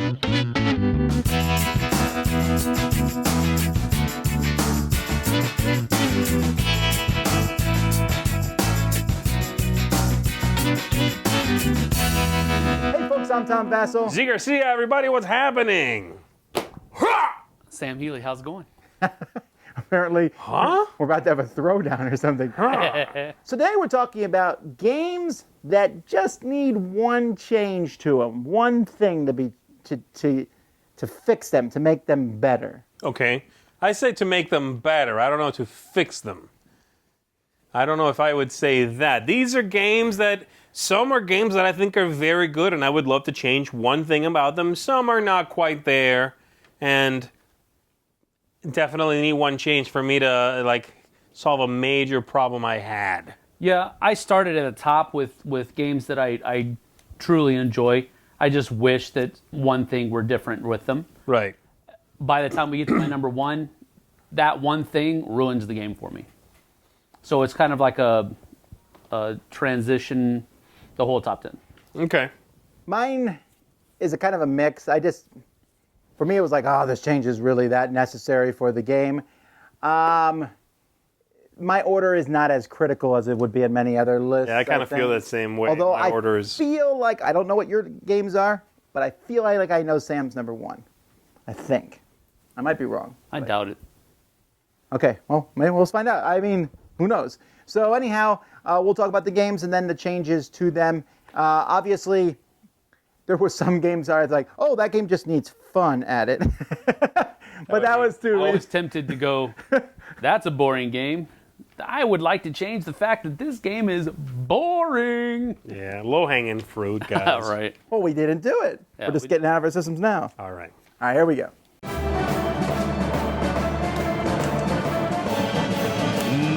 Hey folks, I'm Tom Vasel. Zee Garcia, everybody, what's happening? Sam Healey, how's it going? Apparently, we're about to have a throwdown or something. So today we're talking about games that just need one change to them, one thing to fix them, to make them better. Okay. I say to make them better. I don't know, to fix them. I don't know if I would say that. These are games that, some are games that I think are very good, and I would love to change one thing about them. Some are not quite there, and definitely need one change for me to, solve a major problem I had. Yeah, I started at the top with games that I truly enjoy. I just wish that one thing were different with them. Right. By the time we get to my number one, that one thing ruins the game for me. So it's kind of like a transition, the whole top 10. Okay. Mine is a kind of a mix. For me, it was like, this change is really that necessary for the game. My order is not as critical as it would be in many other lists. Yeah, I kind of feel the same way. Although my order is... feel like, I don't know what your games are, but I feel like I know Sam's number one. I think. I might be wrong. I doubt it. Okay, well, maybe we'll find out. I mean, who knows? So anyhow, we'll talk about the games and then the changes to them. Obviously, there were some games that I was like, that game just needs fun at it. But that was too... I was tempted to go, that's a boring game. I would like to change the fact that this game is boring. Yeah, low-hanging fruit, guys. Right. Well, we didn't do it. Yeah, we're just getting out of our systems now. All right. All right, here we go.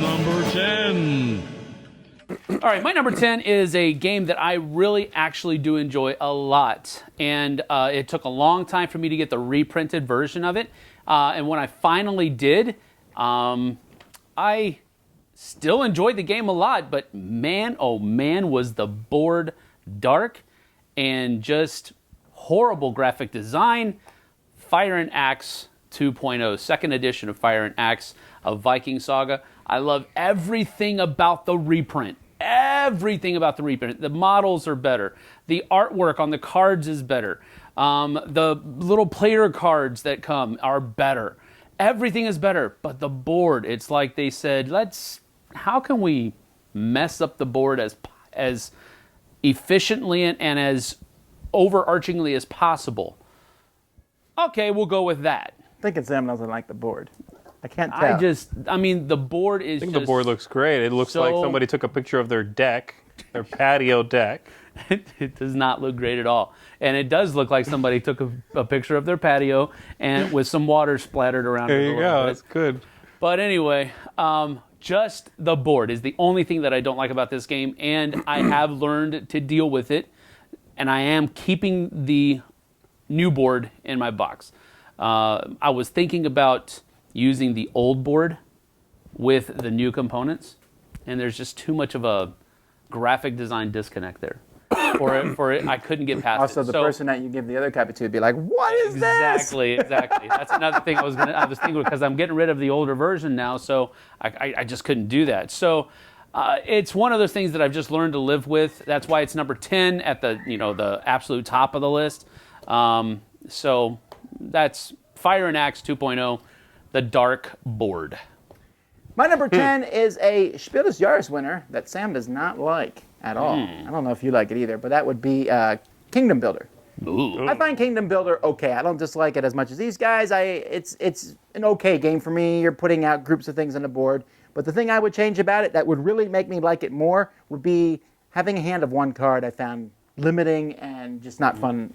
Number 10. All right, my number 10 is a game that I really actually do enjoy a lot. And it took a long time for me to get the reprinted version of it. And when I finally did, I still enjoyed the game a lot. But man, oh man, was the board dark and just horrible graphic design. Fire and Axe 2.0, second edition of Fire and Axe of Viking Saga. I love everything about the reprint. Everything about the reprint. The models are better. The artwork on the cards is better. The little player cards that come are better. Everything is better. But the board, it's like they said, how can we mess up the board as efficiently and as overarchingly as possible? Okay, we'll go with that. I'm thinking Sam doesn't like the board. I can't tell. The board is I think the board looks great. It looks like somebody took a picture of their deck, their patio deck. It does not look great at all. And it does look like somebody took a picture of their patio and with some water splattered around There it. you go. That's good. But anyway, just the board is the only thing that I don't like about this game, and I have learned to deal with it, and I am keeping the new board in my box. I was thinking about using the old board with the new components, and there's just too much of a graphic design disconnect there. For it, I couldn't get past also, it. the person that you give the other copy to would be like, what is this? Exactly. That's another thing I was thinking, because I'm getting rid of the older version now, so I just couldn't do that. So it's one of those things that I've just learned to live with. That's why it's number 10 at the absolute top of the list. So that's Fire and Axe 2.0, the dark board. My number 10 is a Spiel des Jahres winner that Sam does not like at all. I don't know if you like it either, but that would be Kingdom Builder. Ooh. I find Kingdom Builder okay. I don't dislike it as much as these guys. It's an okay game for me. You're putting out groups of things on the board. But the thing I would change about it that would really make me like it more would be having a hand of one card. I found limiting and just not fun.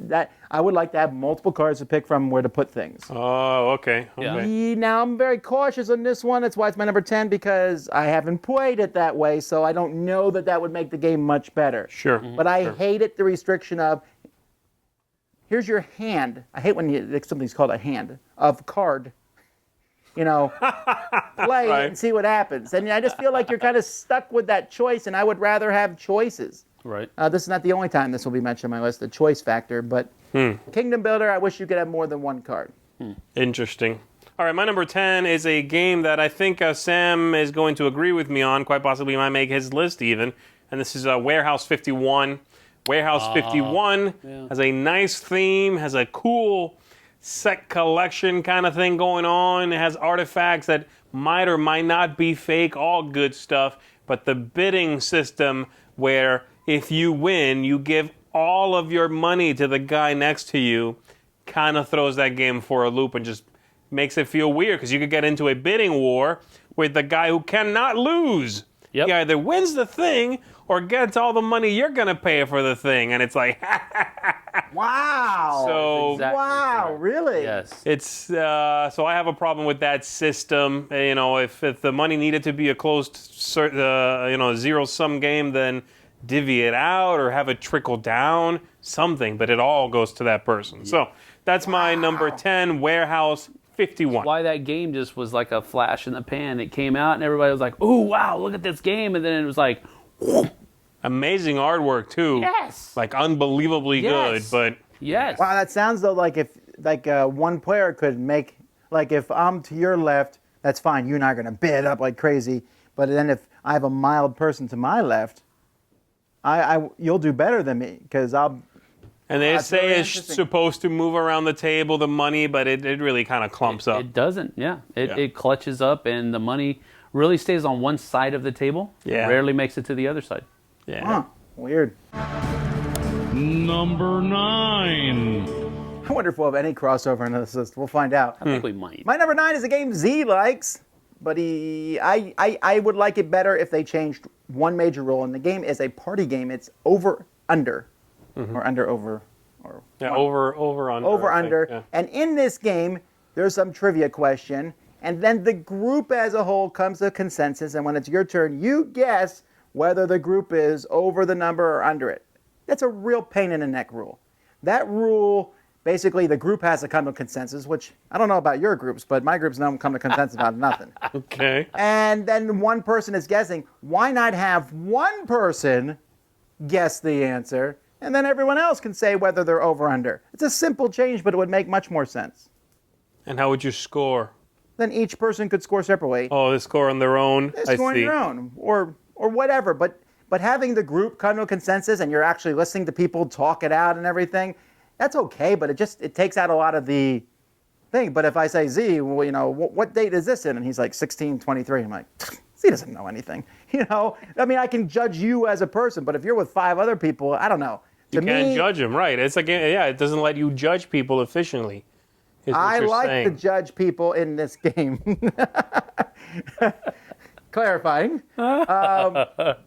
That I would like to have multiple cards to pick from where to put things. Oh, okay. Now, I'm very cautious on this one. That's why it's my number 10, because I haven't played it that way, so I don't know that would make the game much better. Sure. But I hate it, the restriction of, here's your hand. I hate when something's called a hand of card. Play Right. and see what happens. And I just feel like you're kind of stuck with that choice, and I would rather have choices. Right. This is not the only time this will be mentioned on my list, the choice factor, but Kingdom Builder, I wish you could have more than one card. Interesting. All right, my number 10 is a game that I think Sam is going to agree with me on, quite possibly might make his list even, and this is Warehouse 51. Warehouse 51 has a nice theme, has a cool set collection kind of thing going on. It has artifacts that might or might not be fake, all good stuff, but the bidding system where if you win, you give all of your money to the guy next to you kind of throws that game for a loop and just makes it feel weird because you could get into a bidding war with the guy who cannot lose. Yep. He either wins the thing or gets all the money you're going to pay for the thing. And it's like, Wow. so Exactly Wow, correct. really? Yes. it's so I have a problem with that system. You know, if the money needed to be a closed, zero-sum game, then divvy it out or have it trickle down, something. But it all goes to that person. So that's my number 10, Warehouse 51. Why that game just was like a flash in the pan. It came out and everybody was like, "Ooh, wow, look at this game!" And then it was like, Amazing artwork too. "Yes, Like unbelievably Yes. good, but yes." Wow, that sounds though like if one player could make, like if I'm to your left, that's fine. You and I are going to bid up like crazy. But then if I have a mild person to my left, you'll do better than me because I'll. and they That's say really it's interesting. supposed to move around the table, the money, but it really kind of clumps up. It doesn't. Yeah. Yeah. It clutches up and the money really stays on one side of the table. Yeah. Rarely makes it to the other side. Yeah. Huh, weird. Number 9. I wonder if we'll have any crossover in this list. We'll find out. I think we might. My number 9 is a game Z likes, but I would like it better if they changed one major rule. And the game is a party game. It's over under, or under over, or Yeah, one. over under. over I think, under. yeah. And in this game, there's some trivia question, and then the group as a whole comes to a consensus. And when it's your turn, you guess whether the group is over the number or under it. That's a real pain in the neck rule. That rule, basically, the group has to come to consensus, which I don't know about your groups, but my groups don't come to consensus about nothing. Okay. And then one person is guessing. Why not have one person guess the answer, and then everyone else can say whether they're over or under? It's a simple change, but it would make much more sense. And how would you score? Then each person could score separately. Oh, they score on their own. They score on your own, or whatever. But having the group come to a consensus and you're actually listening to people talk it out and everything, that's okay. But it takes out a lot of the thing. But if I say, Z, well, what date is this in? And he's like 1623. I'm like, Z doesn't know anything. I mean, I can judge you as a person, but if you're with 5 other people, I don't know. You To can't me, judge them, right? It's like, yeah, it doesn't let you judge people efficiently. Is what I you're like saying. to judge people in this game. Clarifying. That's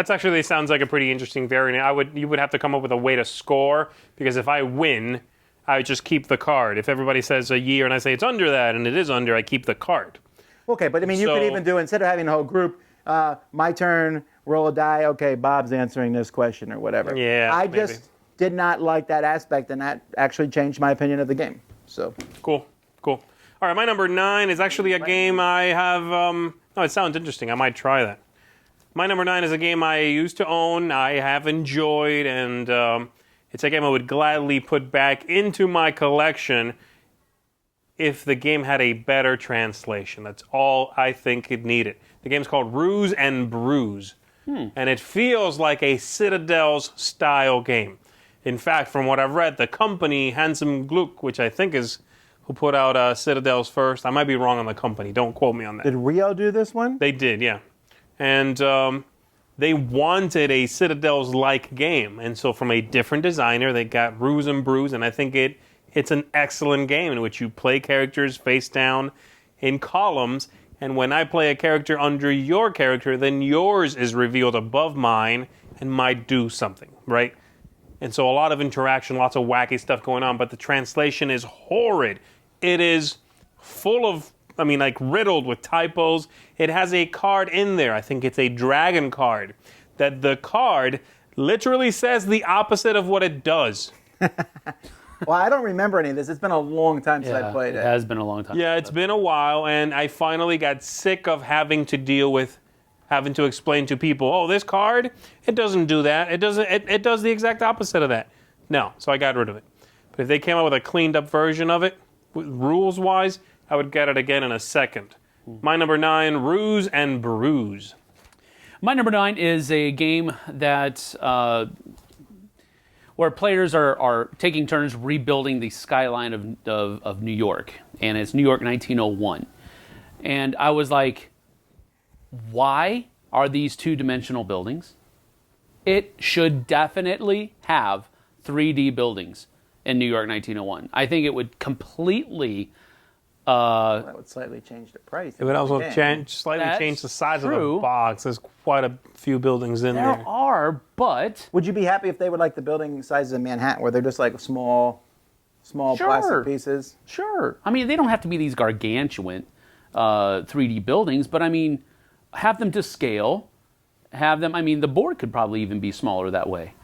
actually sounds like a pretty interesting variant. You would have to come up with a way to score, because if I win, I would just keep the card. If everybody says a year and I say it's under that and it is under, I keep the card. Okay, but I mean, you could So- even do, instead of having a whole group, my turn, roll a die, okay, Bob's answering this question or whatever. Yeah, I maybe. just did not like that aspect, and that actually changed my opinion of the game. So, Cool. All right, my number 9 is actually a game I have. Oh, it sounds interesting. I might try that. My number 9 is a game I used to own, I have enjoyed, and it's a game I would gladly put back into my collection if the game had a better translation. That's all I think it needed. The game's called Ruse and Bruise, and it feels like a Citadel's style game. In fact, from what I've read, the company, Handsome Gluck, which I think is who put out Citadel's first. I might be wrong on the company. Don't quote me on that. did Rio do this one? They did, yeah. And they wanted a Citadel's-like game. And so from a different designer, they got Ruse and Bruise, and I think it's an excellent game in which you play characters face down in columns, and when I play a character under your character, then yours is revealed above mine and might do something, right? And so a lot of interaction, lots of wacky stuff going on, but the translation is horrid. It is full of, riddled with typos. It has a card in there, I think it's a dragon card, that the card literally says the opposite of what it does. Well, I don't remember any of this. It's been a long time since I played it it. has been a long time. Yeah, it's been a while, and I finally got sick of having to deal with having to explain to people, oh, this card, it doesn't do that. It doesn't. It does the exact opposite of that. No, so I got rid of it. But if they came out with a cleaned up version of it, rules-wise, I would get it again in a second. My number 9, Ruse and Bruise. My number 9 is a game that where players are taking turns rebuilding the skyline of New York, and it's New York 1901. And I was like, why are these two-dimensional buildings? It should definitely have 3D buildings in New York 1901. I think it would completely... That would slightly change the price. It would also slightly change the size of the box. There's quite a few buildings in there. There are, but... Would you be happy if they were like the building sizes in Manhattan, where they're just like small plastic pieces? Sure. I mean, they don't have to be these gargantuan 3D buildings, but I mean, have them to scale. Have them... I mean, the board could probably even be smaller that way.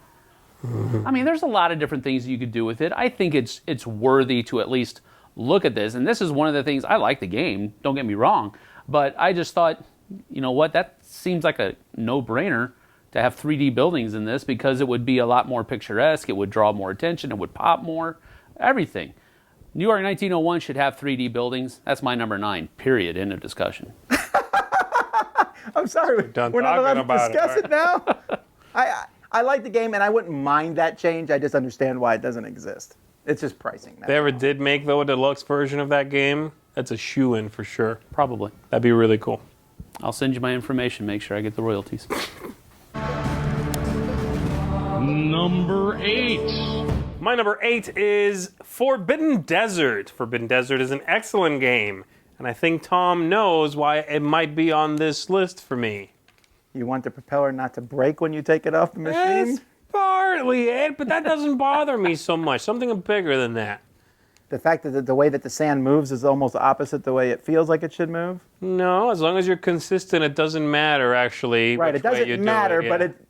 I mean, there's a lot of different things you could do with it. I think it's worthy to at least look at this. And this is one of the things, I like the game, don't get me wrong, but I just thought, you know what, that seems like a no-brainer to have 3D buildings in this, because it would be a lot more picturesque, it would draw more attention, it would pop more, everything. New York 1901 should have 3D buildings. That's my number 9, period, end of discussion. I'm sorry, we're not allowed to discuss it now? I like the game, and I wouldn't mind that change. I just understand why it doesn't exist. It's just pricing. If they ever did make, though, a deluxe version of that game, that's a shoo-in for sure. Probably. That'd be really cool. I'll send you my information, make sure I get the royalties. Number 8. My number 8 is Forbidden Desert. Forbidden Desert is an excellent game, and I think Tom knows why it might be on this list for me. You want the propeller not to break when you take it off the machine? That's partly it, but that doesn't bother me so much. Something bigger than that. The fact that the way that the sand moves is almost opposite the way it feels like it should move? No, as long as you're consistent, it doesn't matter, actually. Right, it doesn't matter, but it...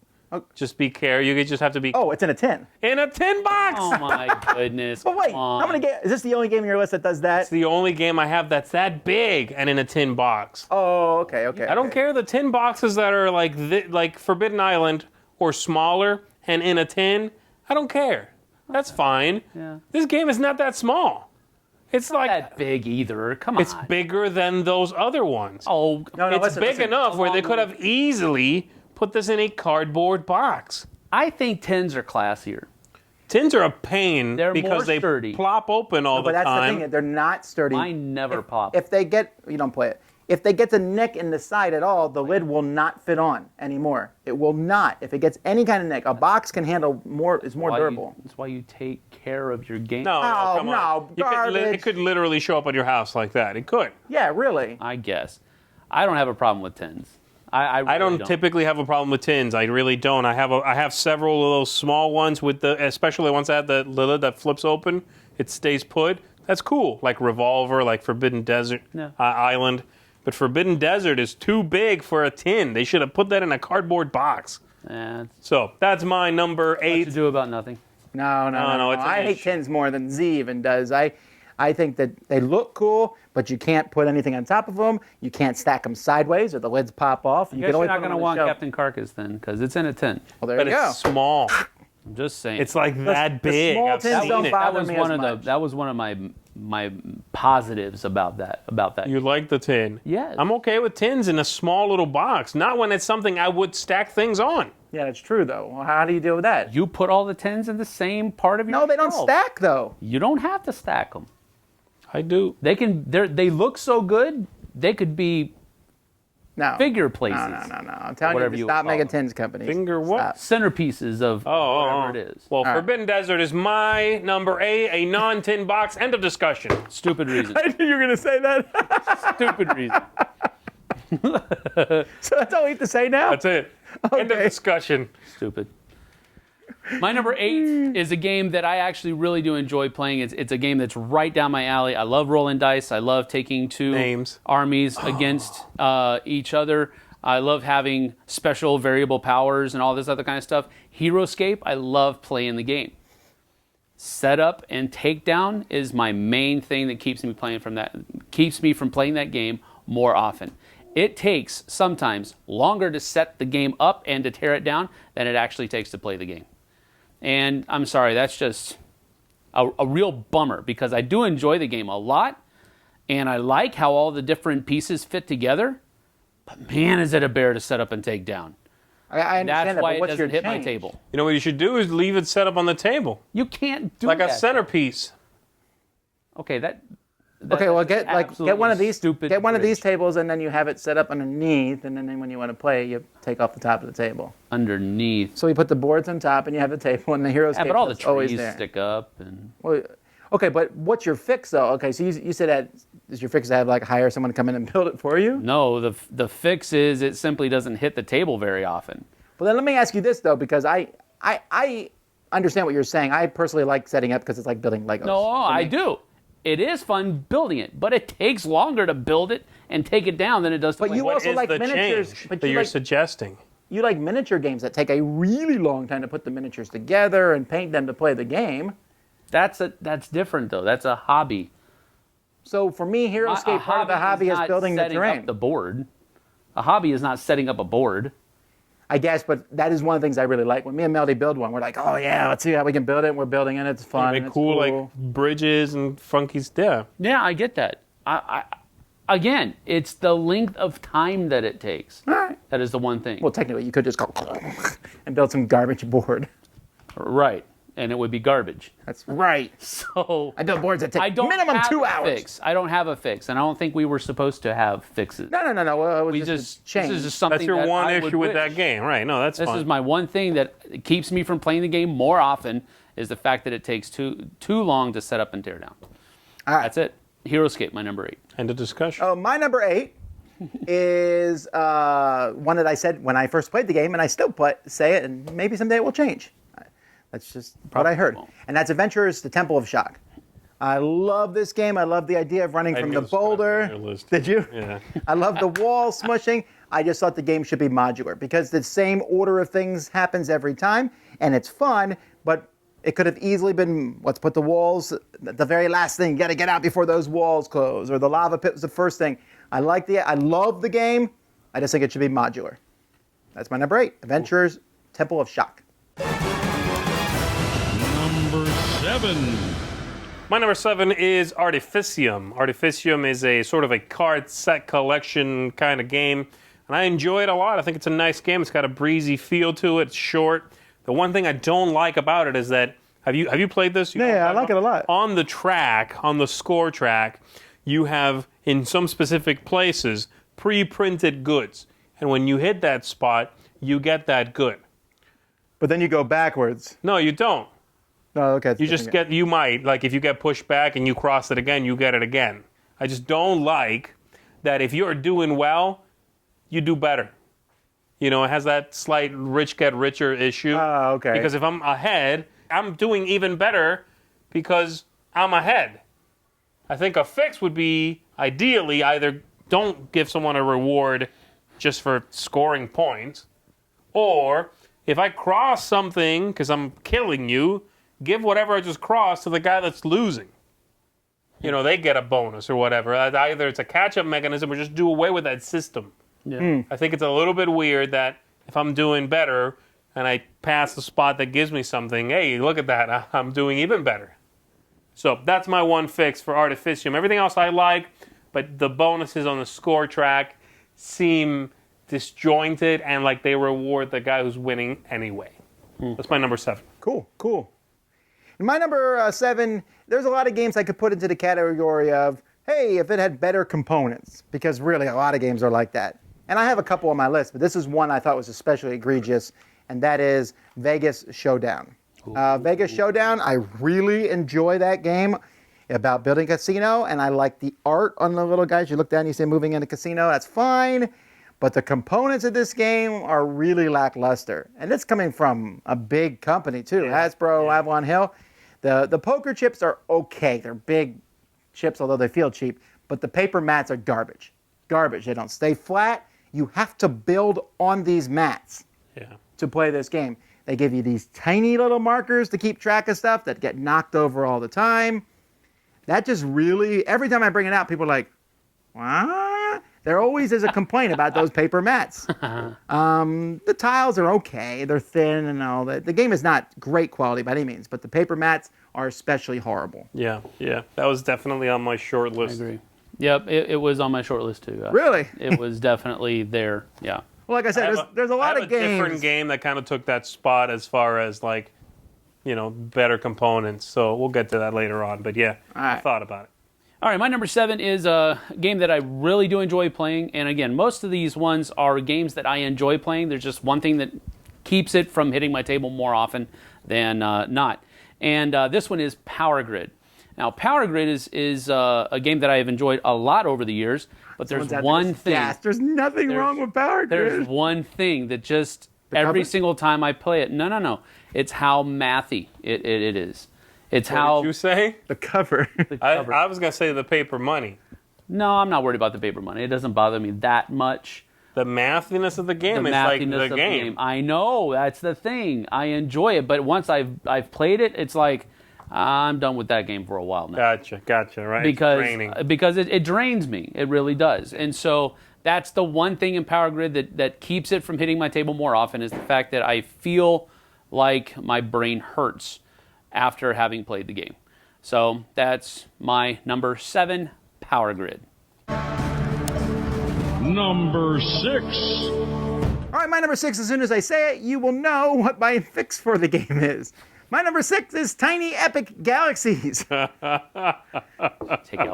Just be careful. You just have to be... Oh, it's in a tin. In a tin box! Oh my goodness. But wait, how many games... Is this the only game on your list that does that? It's the only game I have that's that big and in a tin box. Oh, okay. I don't care the tin boxes that are like Forbidden Island or smaller and in a tin. I don't care. That's fine. Yeah. This game is not that small. It's like... Not that big either, come on. It's bigger than those other ones. Oh, No, It's big enough where they could have easily put this in a cardboard box. I think tins are classier. Tins are a pain They're because more they sturdy. plop open all But the that's time. the thing, they're not sturdy. Mine never pop. If they get... You don't play it. If they get the nick in the side at all, the lid will not fit on anymore. It will not. If it gets any kind of nick, a box can handle more, is more durable. That's why you take care of your game. No, Oh, come on. no, It could literally show up at your house like that. It could. Yeah, really. I guess. I don't have a problem with tins. I really I don't typically have a problem with tins. I really don't. I have several of those small ones with especially the ones that have the lid that flips open. It stays put. That's cool. Like Revolver, like Forbidden Desert Island. But Forbidden Desert is too big for a tin. They should have put that in a cardboard box. So that's my number 8. What to do about nothing. No. It's an I hate issue. tins more than Zee even does. I think that they look cool, but you can't put anything on top of them. You can't stack them sideways or the lids pop off. You guess you're not going to want Captain Carcass then, because it's in a tin. Well, there But you go. it's small. I'm just saying. It's like that big. small I've tins seen don't it. bother me as much. That was one of my positives about that. You like the tin? Yes. I'm okay with tins in a small little box. Not when it's something I would stack things on. Yeah, that's true, though. Well, how do you deal with that? You put all the tins in the same part of your No, they don't shelf. stack, though. You don't have to stack them. I do. They look so good, they could be No. figure places. No. I'm telling Whatever you, you stop would call making them. tins companies. Finger what? Stop. Centerpieces of whatever it is. Well, right. Forbidden Desert is my number 8, a non-tin box. End of discussion. Stupid reason. I knew you were going to say that. Stupid reason. So that's all we have to say now? That's it. End of Okay. discussion. Stupid. My number 8 is a game that I actually really do enjoy playing. It's a game that's right down my alley. I love rolling dice. I love taking two Names. armies against each other. I love having special variable powers and all this other kind of stuff. Heroescape, I love playing the game. Setup and takedown is my main thing that keeps me from playing that game more often. it takes sometimes longer to set the game up and to tear it down than it actually takes to play the game. And I'm sorry, that's just a real bummer because I do enjoy the game a lot and I like how all the different pieces fit together. But man, is it a bear to set up and take down. I understand That's that, why but it what's your doesn't hit my change? table. You know what you should do is leave it set up on the table. You can't do like that. a centerpiece. Okay, that Okay, well, get one of these stupid. Get one of these bridge. tables, and then you have it set up underneath, and then when you want to play, you take off the top of the table. Underneath. So you put the boards on top, and you have the table, and the hero's Yeah, cave but all the is always trees there. stick up and. Well, okay, but what's your fix though? Okay, so you said that is your fix to have like hire someone to come in and build it for you? No, the fix is it simply doesn't hit the table very often. Well, then let me ask you this though, because I understand what you're saying. I personally like setting up because it's like building Legos. No, for I me. do. It is fun building it, but it takes longer to build it and take it down than it does to But play. you What also is like the miniatures, change but that you you're like suggesting? you like miniature games that take a really long time to put the miniatures together and paint them to play the game. That's different though. That's a hobby. So for me, HeroScape, part of the hobby is not building the setting terrain. up the board. A hobby is not setting up a board. I guess, but that is one of the things I really like. When me and Melody build one, we're like, oh yeah, let's see how we can build it. And we're building it. It's fun. Make It's cool like bridges and funky stuff. Yeah, I get that. Again, it's the length of time that it takes. All right. That is the one thing. Well, technically, you could just go and build some garbage board. Right. And it would be garbage. That's right. So I build boards that take I don't minimum have 2 a hours. fix. I don't have a fix, and I don't think we were supposed to have fixes. No. Well, it was We just just a change. this is just something That's your that one I would issue with that wish. game, right? No, that's This fine. is my one thing that keeps me from playing the game more often is the fact that it takes too long to set up and tear down. All right. That's it. HeroScape, my number 8. End of discussion. Oh, my number 8 is one that I said when I first played the game, and I still say it, and maybe someday it will change. That's just what I heard. won't. And that's Adventurers: The Temple of Shock. I love this game. I love the idea of running I from knew the this was on boulder. your list. Did you? Yeah. I love the wall smushing. I just thought the game should be modular because the same order of things happens every time, and it's fun, but it could have easily been, let's put the walls, the very last thing, you got to get out before those walls close, or the lava pit was the first thing. I love the game. I just think it should be modular. That's my number 8, Adventurers: Temple of Shock. Number 7. My number 7 is Artificium. Artificium is a sort of a card set collection kind of game, and I enjoy it a lot. I think it's a nice game. It's got a breezy feel to it. It's short. The one thing I don't like about it is that have you played this? You know what I'm Yeah, I talking like it a about? lot. On the track, on the score track, you have in some specific places pre-printed goods, and when you hit that spot, you get that good. But then you go backwards. No, you don't. Oh, okay. You just get, you might, like if you get pushed back and you cross it again, you get it again. I just don't like that if you're doing well, you do better. You know, it has that slight rich get richer issue. Oh, okay. Because if I'm ahead, I'm doing even better because I'm ahead. I think a fix would be, ideally, either don't give someone a reward just for scoring points, or if I cross something because I'm killing you, give whatever I just crossed to the guy that's losing. You know, they get a bonus or whatever. Either it's a catch-up mechanism or just do away with that system. Yeah. I think it's a little bit weird that if I'm doing better and I pass the spot that gives me something, hey, look at that, I'm doing even better. So that's my one fix for Artificium. Everything else I like, but the bonuses on the score track seem disjointed and like they reward the guy who's winning anyway. That's my number 7. Cool. In my number 7, there's a lot of games I could put into the category of, hey, if it had better components, because really a lot of games are like that. And I have a couple on my list, but this is one I thought was especially egregious, and that is Vegas Showdown. Vegas Showdown, I really enjoy that game about building a casino, and I like the art on the little guys. You look down, you see moving in a casino, that's fine. But the components of this game are really lackluster. And it's coming from a big company, too. Hasbro, Avalon Hill. The poker chips are okay. They're big chips, although they feel cheap. But the paper mats are garbage. Garbage. They don't stay flat. You have to build on these mats to play this game. They give you these tiny little markers to keep track of stuff that get knocked over all the time. That just really, every time I bring it out, people are like, what? There always is a complaint about those paper mats. The tiles are okay. They're thin and all that. The game is not great quality by any means, but the paper mats are especially horrible. Yeah. That was definitely on my short I list. agree. Yep, it was on my short list too. Really? It was definitely there. Yeah. Well, like I said, there's a lot of games. Different game that kind of took that spot as far as like, better components. So we'll get to that later on. But yeah, All right. I thought about it. All right, my number 7 is a game that I really do enjoy playing. And again, most of these ones are games that I enjoy playing. There's just one thing that keeps it from hitting my table more often than not. And this one is Power Grid. Now, Power Grid is a game that I have enjoyed a lot over the years, but there's one thing. Yes, there's nothing wrong with Power Grid. There's one thing that just every cover? single time I play it. No. It's how mathy it is. It's What how did you say? The cover. cover. I was gonna say the paper money. No, I'm not worried about the paper money. It doesn't bother me that much. The mathiness of the game The is like mathiness the of game. I know, that's the thing. I enjoy it, but once I've played it, it's like I'm done with that game for a while now. Gotcha. Right? It's draining. Because it drains me. It really does. And so that's the one thing in Power Grid that keeps it from hitting my table more often is the fact that I feel like my brain hurts after having played the game. So that's my number 7, Power Grid. Number 6. All right, my number 6, as soon as I say it, you will know what my fix for the game is. My number 6 is Tiny Epic Galaxies. Take out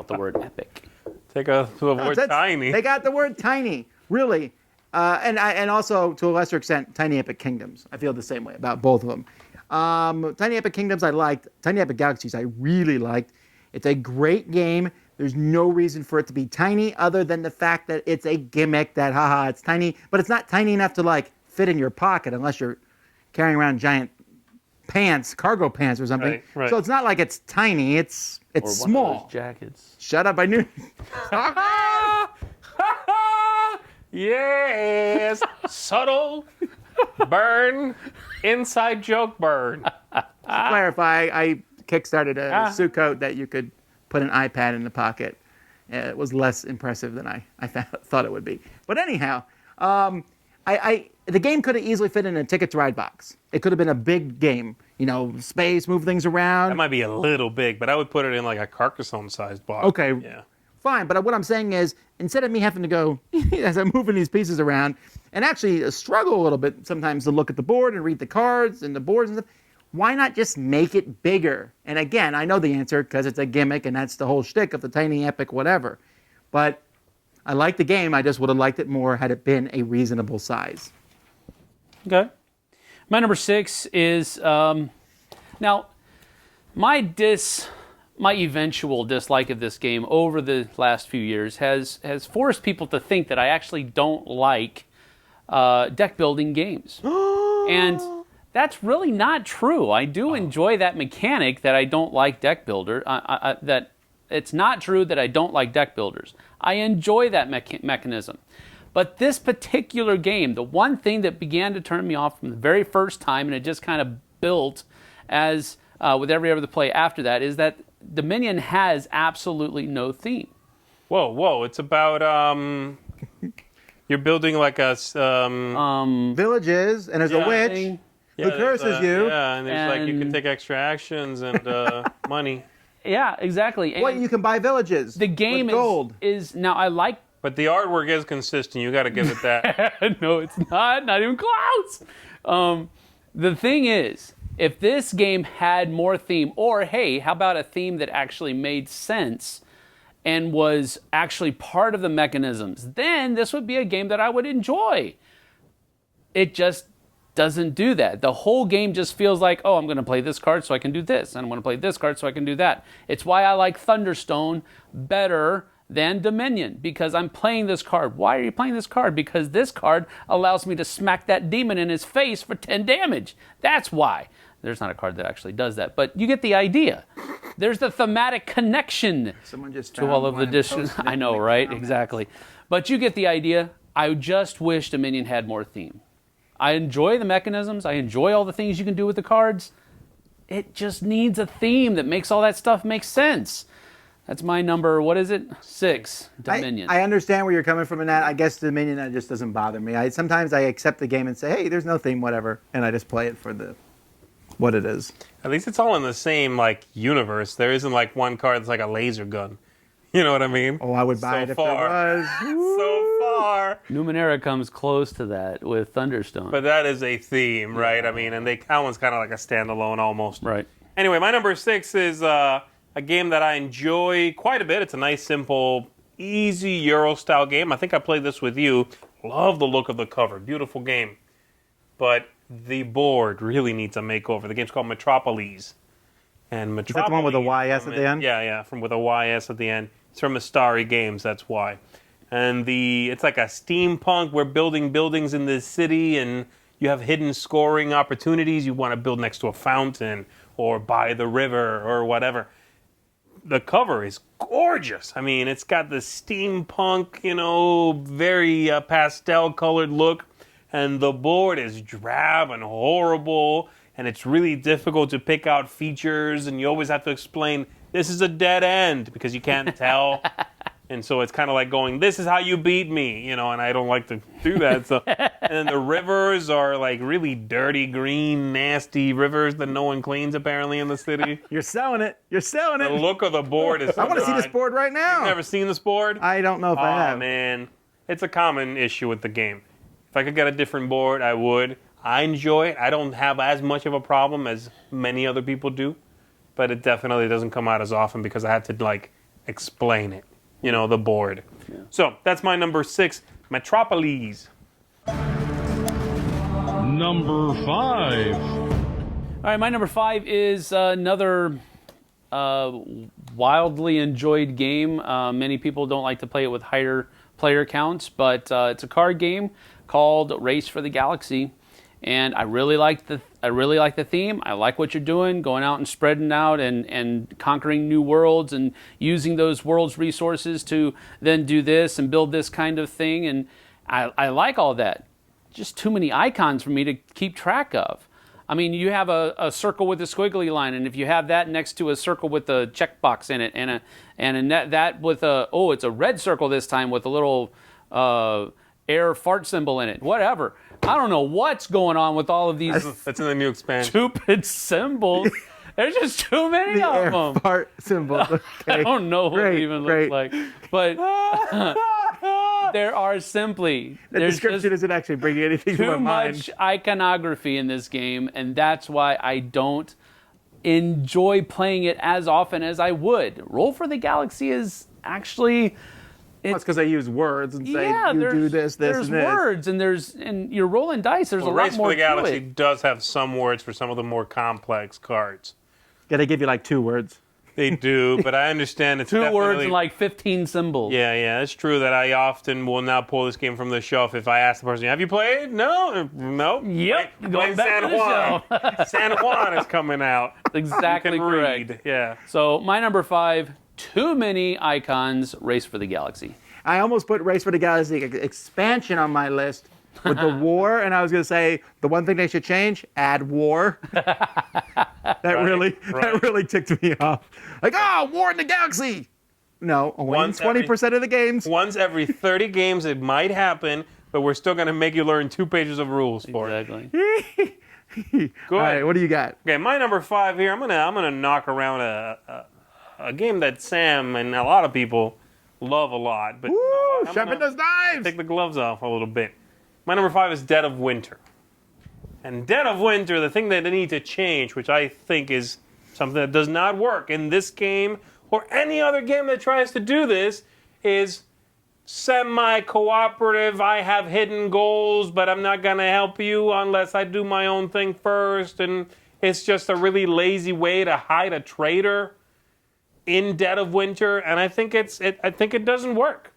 the word epic. Take a word tiny. They got the word tiny, really. And also, to a lesser extent, Tiny Epic Kingdoms. I feel the same way about both of them. Tiny Epic Kingdoms I liked. Tiny Epic Galaxies I really liked. It's a great game. There's no reason for it to be tiny other than the fact that it's a gimmick that, it's tiny. But it's not tiny enough to, like, fit in your pocket unless you're carrying around giant pants, cargo pants or something. Right. So it's not like it's tiny. It's Or one small. of those jackets. Shut up, I knew. Yes, subtle burn, inside joke burn. To clarify, I kickstarted a suit coat that you could put an iPad in the pocket. It was less impressive than I thought it would be. But anyhow, the game could have easily fit in a Ticket to Ride box. It could have been a big game. Space, move things around. That might be a little big, but I would put it in like a Carcassonne-sized box. Okay. Yeah. Fine, but what I'm saying is, instead of me having to go, as I'm moving these pieces around, and actually struggle a little bit sometimes to look at the board and read the cards and the boards and stuff, why not just make it bigger? And again, I know the answer because it's a gimmick and that's the whole shtick of the Tiny Epic whatever. But I like the game. I just would have liked it more had it been a reasonable size. Okay. My number 6 is, now, my eventual dislike of this game over the last few years has forced people to think that I actually don't like deck building games. And that's really not true. I do enjoy that mechanic that I don't like deck builder. That it's not true that I don't like deck builders. I enjoy that mechanism. But this particular game, the one thing that began to turn me off from the very first time, and it just kind of built as with every other play after that, is that Dominion has absolutely no theme. Whoa! It's about you're building like a Villages, and there's a witch who curses you. Yeah, and there's like you can take extra actions and money. Yeah, exactly. And Well, you can buy villages. the game with gold. is now I like. But the artwork is consistent. You got to give it that. No, it's not even close. The thing is, if this game had more theme, or hey, how about a theme that actually made sense and was actually part of the mechanisms, then this would be a game that I would enjoy. It just doesn't do that. The whole game just feels like, oh, I'm going to play this card so I can do this, and I'm going to play this card so I can do that. It's why I like Thunderstone better than Dominion, because I'm playing this card. Why are you playing this card? Because this card allows me to smack that demon in his face for 10 damage. That's why. There's not a card that actually does that, but you get the idea. There's the thematic connection Someone just to all of the dishes. I know, right? Exactly. But you get the idea. I just wish Dominion had more theme. I enjoy the mechanisms. I enjoy all the things you can do with the cards. It just needs a theme that makes all that stuff make sense. That's my number, what is it? 6, Dominion. I understand where you're coming from in that. I guess Dominion, that just doesn't bother me. Sometimes I accept the game and say, hey, there's no theme, whatever, and I just play it for what it is. At least it's all in the same universe. There isn't one card that's like a laser gun. You know what I mean? Oh, I would buy it if there was. So far. Numenera comes close to that with Thunderstone. But that is a theme, right? I mean, and that one's kind of like a standalone almost. Right. Anyway, my number 6 is a game that I enjoy quite a bit. It's a nice, simple, easy Euro-style game. I think I played this with you. Love the look of the cover. Beautiful game. But the board really needs a makeover. The game's called Metropolis. And Metropolis, is that the one with a YS at the end? Yeah, with a YS at the end. It's from Astari Games, that's why. And it's like a steampunk. We're building buildings in this city, and you have hidden scoring opportunities. You want to build next to a fountain or by the river or whatever. The cover is gorgeous. I mean, it's got the steampunk, very pastel-colored look. And the board is drab and horrible. And it's really difficult to pick out features. And you always have to explain, this is a dead end, because you can't tell. And so it's kind of like going, this is how you beat me, and I don't like to do that. So, and then the rivers are really dirty, green, nasty rivers that no one cleans apparently in the city. You're selling it. You're selling it. The look of the board is so I want to see this board right now. You've never seen this board? I don't know if I have. Oh, man. It's a common issue with the game. If I could get a different board, I would. I enjoy it. I don't have as much of a problem as many other people do. But it definitely doesn't come out as often because I have to, explain it. The board. Yeah. So, that's my number 6, Metropolis. Number 5. All right, my number 5 is another wildly enjoyed game. Many people don't like to play it with higher player counts, but it's a card game called Race for the Galaxy. And I really like the theme. I like what you're doing, going out and spreading out and conquering new worlds and using those worlds' resources to then do this and build this kind of thing. And I like all that. Just too many icons for me to keep track of. I mean, you have a circle with a squiggly line, and if you have that next to a circle with a checkbox in it, and that with it's a red circle this time with a little air fart symbol in it. Whatever. I don't know what's going on with all of these That's in the new expansion. stupid symbols. There's just too many the of air them. fart symbol. Okay. I don't know what it even great. looks like. But there are simply... The there's description just isn't actually bringing anything to my too mind. much iconography in this game, and that's why I don't enjoy playing it as often as I would. Roll for the Galaxy is actually... That's because I use words and say, Yeah, you there's, do this, there's and this. words, and you're rolling dice. There's a lot Race more for the Galaxy to it. does have some words for some of the more complex cards. Gotta give you 2 words. They do, but I understand it's 2 words definitely... and 15 symbols. Yeah, it's true that I often will not pull this game from the shelf if I ask the person, have you played? No? Yep, Play going back San to the Juan. shelf. San Juan is coming out. Exactly You can correct. read. Yeah. So my number 5, too many icons, Race for the Galaxy. I almost put Race for the Galaxy expansion on my list with the war, and I was going to say the one thing they should change, add war. That really ticked me off. War in the Galaxy. No, only 20% of the games. Once every 30 games it might happen, but we're still going to make you learn 2 pages of rules for it. Exactly. Go All ahead. right, what do you got? Okay, my number 5 here, I'm gonna knock around a game that Sam and a lot of people love a lot, but I'm sharpen gonna those knives! take the gloves off a little bit. My number 5 is Dead of Winter. And Dead of Winter, the thing that they need to change, which I think is something that does not work in this game or any other game that tries to do this, is semi-cooperative. I have hidden goals, but I'm not going to help you unless I do my own thing first. And it's just a really lazy way to hide a traitor in Dead of Winter. And I think it doesn't work.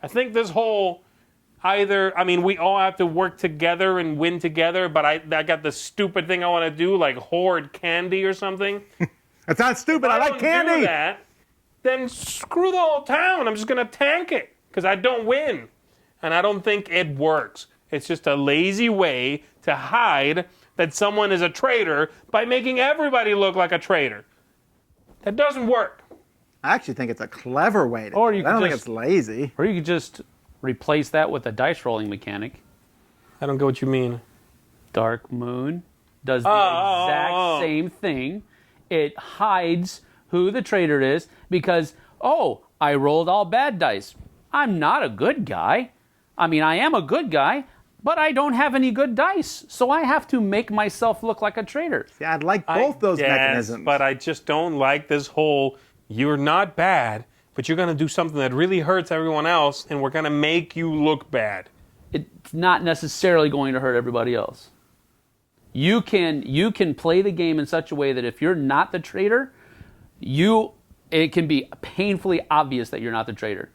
I think this whole we all have to work together and win together, but I got the stupid thing I want to do, like hoard candy or something. That's not stupid. I like candy. Do that, then screw the whole town. I'm just going to tank it because I don't win. And I don't think it works. It's just a lazy way to hide that someone is a traitor by making everybody look like a traitor. That doesn't work. I actually think it's a clever way to Or do you it. I don't could think just- it's lazy. Or you could just replace that with a dice rolling mechanic. I don't get what you mean. Dark Moon does the Oh, exact oh, oh. same thing. It hides who the traitor is because, I rolled all bad dice. I'm not a good guy. I mean, I am a good guy, but I don't have any good dice, so I have to make myself look like a traitor. Yeah, I'd like both those Yes, mechanisms. but I just don't like this whole, you're not bad, but you're going to do something that really hurts everyone else, and we're going to make you look bad. It's not necessarily going to hurt everybody else. You can play the game in such a way that if you're not the traitor, it can be painfully obvious that you're not the traitor.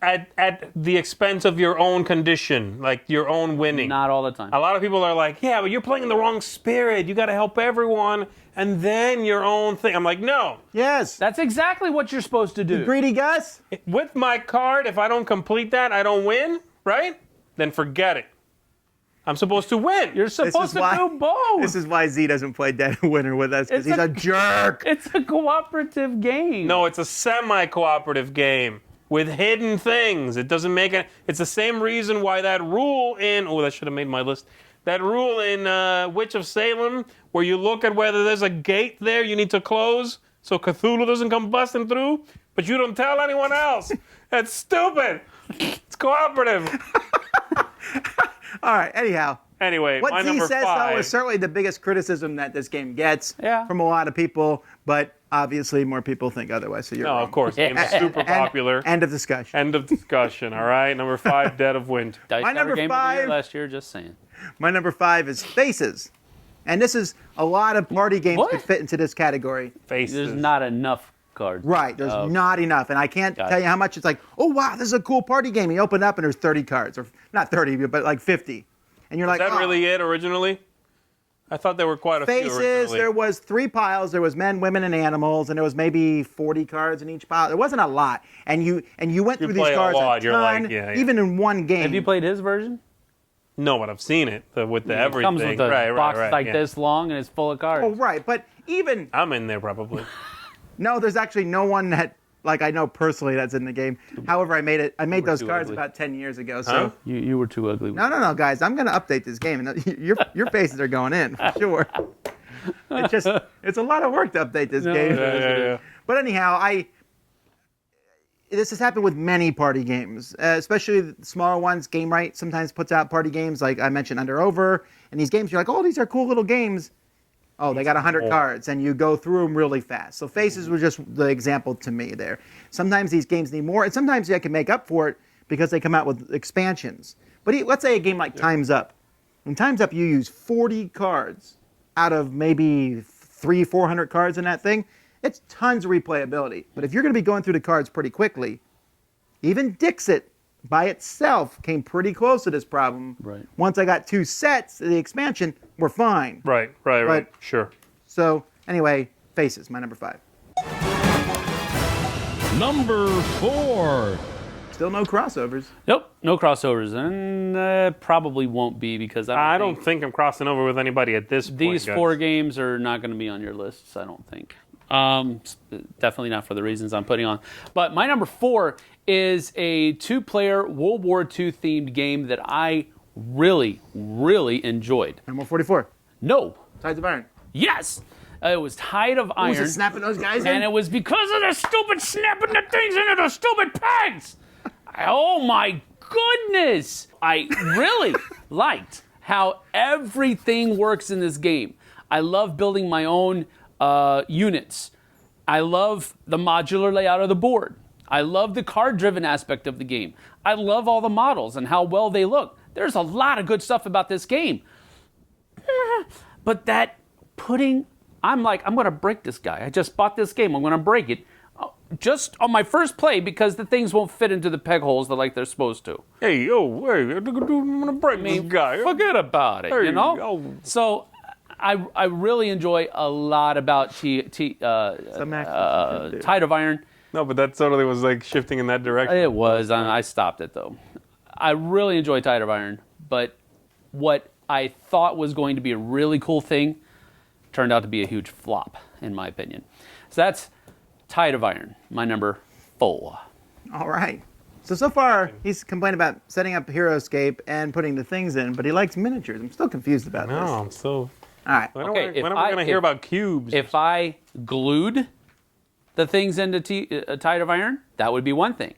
At the expense of your own condition, like your own winning. Not all the time. A lot of people are like, yeah, but you're playing in the wrong spirit. You got to help everyone, and then your own thing. I'm like, no. yes. That's exactly what you're supposed to do. Greedy Gus? With my card, if I don't complete that, I don't win, right? Then forget it. I'm supposed to win. You're supposed to do both. This is why Z doesn't play Dead Winner with us, because It's he's a- a jerk. It's a cooperative game. No, it's a semi-cooperative game with hidden things. It doesn't make it. It's the same reason why that rule in. Oh, that should have made my list. That rule in Witch of Salem, where you look at whether there's a gate there you need to close so Cthulhu doesn't come busting through, but you don't tell anyone else. That's stupid. It's cooperative. All right, anyhow. Anyway, my What Z number says, 5. though, is certainly the biggest criticism that this game gets Yeah. from a lot of people, but obviously more people think otherwise, so you're No, wrong. of course. The game is super popular. End of discussion. End of discussion. All right. Number 5, Dead of Winter. Dice My Tower number game of the year 5 last year, just saying. My number 5 is Faces. And this is a lot of party games What? could fit into this category. Faces. There's not enough cards. Right, there's not enough. And I can't Got tell it. you how much it's like, oh, wow, this is a cool party game. You open it up and there's 30 cards. Or not 30, but like 50. And you're Is like, that oh. really it originally? I thought there were quite a few Faces, originally. there was 3 piles. There was men, women, and animals, and there was maybe 40 cards in each pile. There wasn't a lot, and you went You through these play a cards lot, you're ton, like, yeah. even in one game. Have you played his version? No, but I've seen it with the everything. It comes with a right, box right, like yeah. this long and it's full of cards. Oh, right, but even I'm in there probably. no, there's actually no one that like I know personally that's in the game. However, I made those too cards ugly. about 10 years ago. So Huh? You were too ugly. no, guys, I'm gonna update this game, and your faces are going in for sure. It's a lot of work to update this game. Yeah. But anyhow, this has happened with many party games, especially the smaller ones. Game Right sometimes puts out party games, like I mentioned, Under Over. And these games, you're like, oh, these are cool little games. Oh, they got 100 cards, and you go through them really fast. So Faces was just the example to me there. Sometimes these games need more, and sometimes I can make up for it because they come out with expansions. But let's say a game like Time's Up. In Time's Up, you use 40 cards out of maybe 300-400 cards in that thing. It's tons of replayability. But if you're going to be going through the cards pretty quickly, even Dixit by itself came pretty close to this problem. Right. Once I got 2 sets, the expansion, we're fine. Right. But- Sure. So anyway, Faces, my number 5. Number 4. Still no crossovers. Nope, no crossovers, and probably won't be because I don't think I'm crossing over with anybody at this point. these guys. 4 games are not going to be on your lists. I don't think. Definitely not for the reasons I'm putting on. But my number 4 is a 2-player World War II themed game that I really, really enjoyed. Number 44. No, Tides of Iron. yes, it was Tide of Was Iron. it snapping those guys in? And it was because of the stupid snapping the things into the stupid pegs. Oh my goodness. I really liked how everything works in this game. I love building my own units. I love the modular layout of the board. I love the card-driven aspect of the game. I love all the models and how well they look. There's a lot of good stuff about this game. But that putting, I'm like, I'm going to break this guy. I just bought this game. I'm going to break it. Just on my first play because the things won't fit into the peg holes like they're supposed to. Hey, I'm gonna break this guy. Forget about it, Hey, you know? oh. So I really enjoy a lot about Some action. Tide of Iron. No, but that totally was like shifting in that direction. It was. I stopped it, though. I really enjoy Tide of Iron, but what I thought was going to be a really cool thing turned out to be a huge flop, in my opinion. So that's Tide of Iron, my number 4. All right. So far, he's complaining about setting up HeroScape and putting the things in, but he likes miniatures. I'm still confused about this. No, I'm so. All right. When Okay, are we going to hear about cubes? If I glued the things into Tide of Iron, that would be one thing.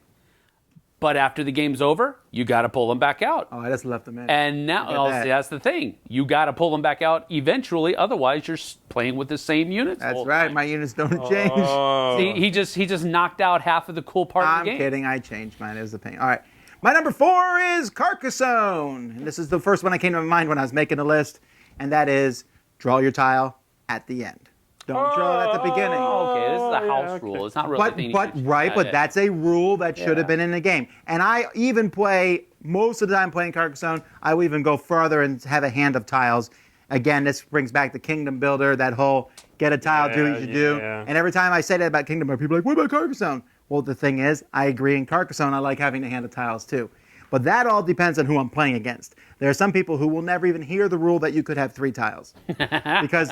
But after the game's over, you got to pull them back out. Oh, I just left them in. And now, Look at that. see, that's the thing. You got to pull them back out eventually. Otherwise, you're playing with the same units. the That's whole right. time. My units don't change. Oh. See, he just knocked out half of the cool part of I'm the game. kidding. I changed mine. It was a pain. All right. My number 4 is Carcassonne. And this is the first one that came to my mind when I was making the list. And that is draw your tile at the end. Don't draw it at the beginning. Okay, this is a house rule. It's not really. But that's a rule that should have been in the game. And I even play, most of the time playing Carcassonne, I will even go further and have a hand of tiles. Again, this brings back the Kingdom Builder, that whole get a tile, do what you do. Yeah. And every time I say that about Kingdom Builder, people are like, what about Carcassonne? Well, the thing is, I agree in Carcassonne, I like having a hand of tiles too. But that all depends on who I'm playing against. There are some people who will never even hear the rule that you could have 3 tiles. Because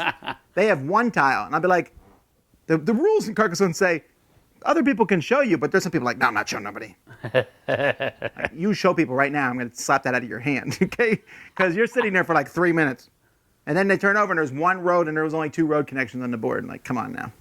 they have 1 tile. And I'll be like, the rules in Carcassonne say, other people can show you, but there's some people like, no, I'm not showing nobody. Like, you show people right now, I'm going to slap that out of your hand, okay? Because you're sitting there for like 3 minutes. And then they turn over and there's 1 road and there was only 2 road connections on the board. And like, come on now.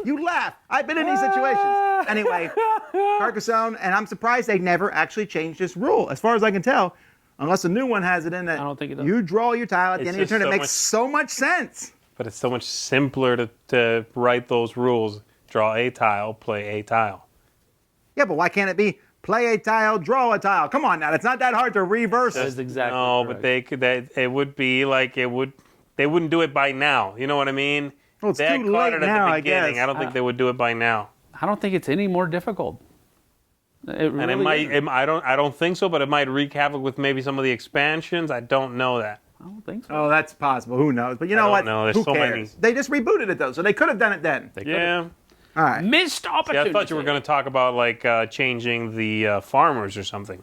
You laugh. I've been in these situations. Anyway, Carcassonne, and I'm surprised they never actually changed this rule. As far as I can tell, unless a new one has it in that I don't think it does. you draw your tile at the end of your just turn. It so makes much- so much sense. But it's so much simpler to write those rules. Draw a tile, play a tile. Yeah, but why can't it be play a tile, draw a tile? Come on now. It's not that hard to reverse. That is exactly No, correct. but it would be like they wouldn't do it by now. You know what I mean? Well, it's they had too caught late it at now, the I beginning. guess. I don't think they would do it by now. I don't think it's any more difficult. It And it really might. isn't. I don't think so. But it might wreak havoc with maybe some of the expansions. I don't know that. I don't think so. Oh, that's possible. Who knows? But you know don't what? know. There's Who so cares? many. They just rebooted it though, so they could have done it then. They could've- Yeah. All right. Missed Yeah, opportunity. I thought you were going to talk about like changing the farmers or something.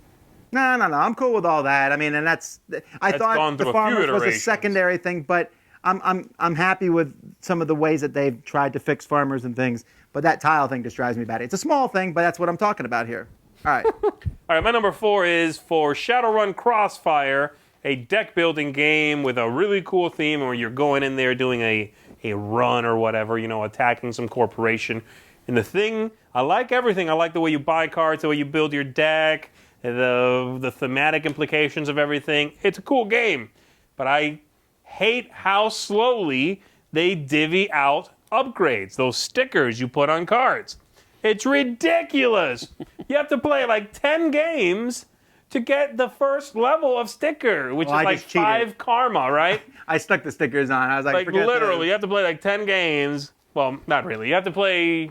No. I'm cool with all that. I mean, and I thought gone the through a few farmers was a iterations. secondary thing, but I'm happy with some of the ways that they've tried to fix farmers and things. But that tile thing just drives me batty. It's a small thing, but that's what I'm talking about here. All right. All right, my number 4 is for Shadowrun Crossfire, a deck building game with a really cool theme where you're going in there doing a run or whatever, attacking some corporation. And the thing, I like everything. I like the way you buy cards, the way you build your deck, the thematic implications of everything. It's a cool game. But I hate how slowly they divvy out upgrades, those stickers you put on cards. It's ridiculous. You have to play like 10 games to get the first level of sticker, which Well, I is like just cheated. 5 karma, right? I stuck the stickers on. I was like, Like forget literally, this. you have to play like 10 games. Well, not really. You have to play.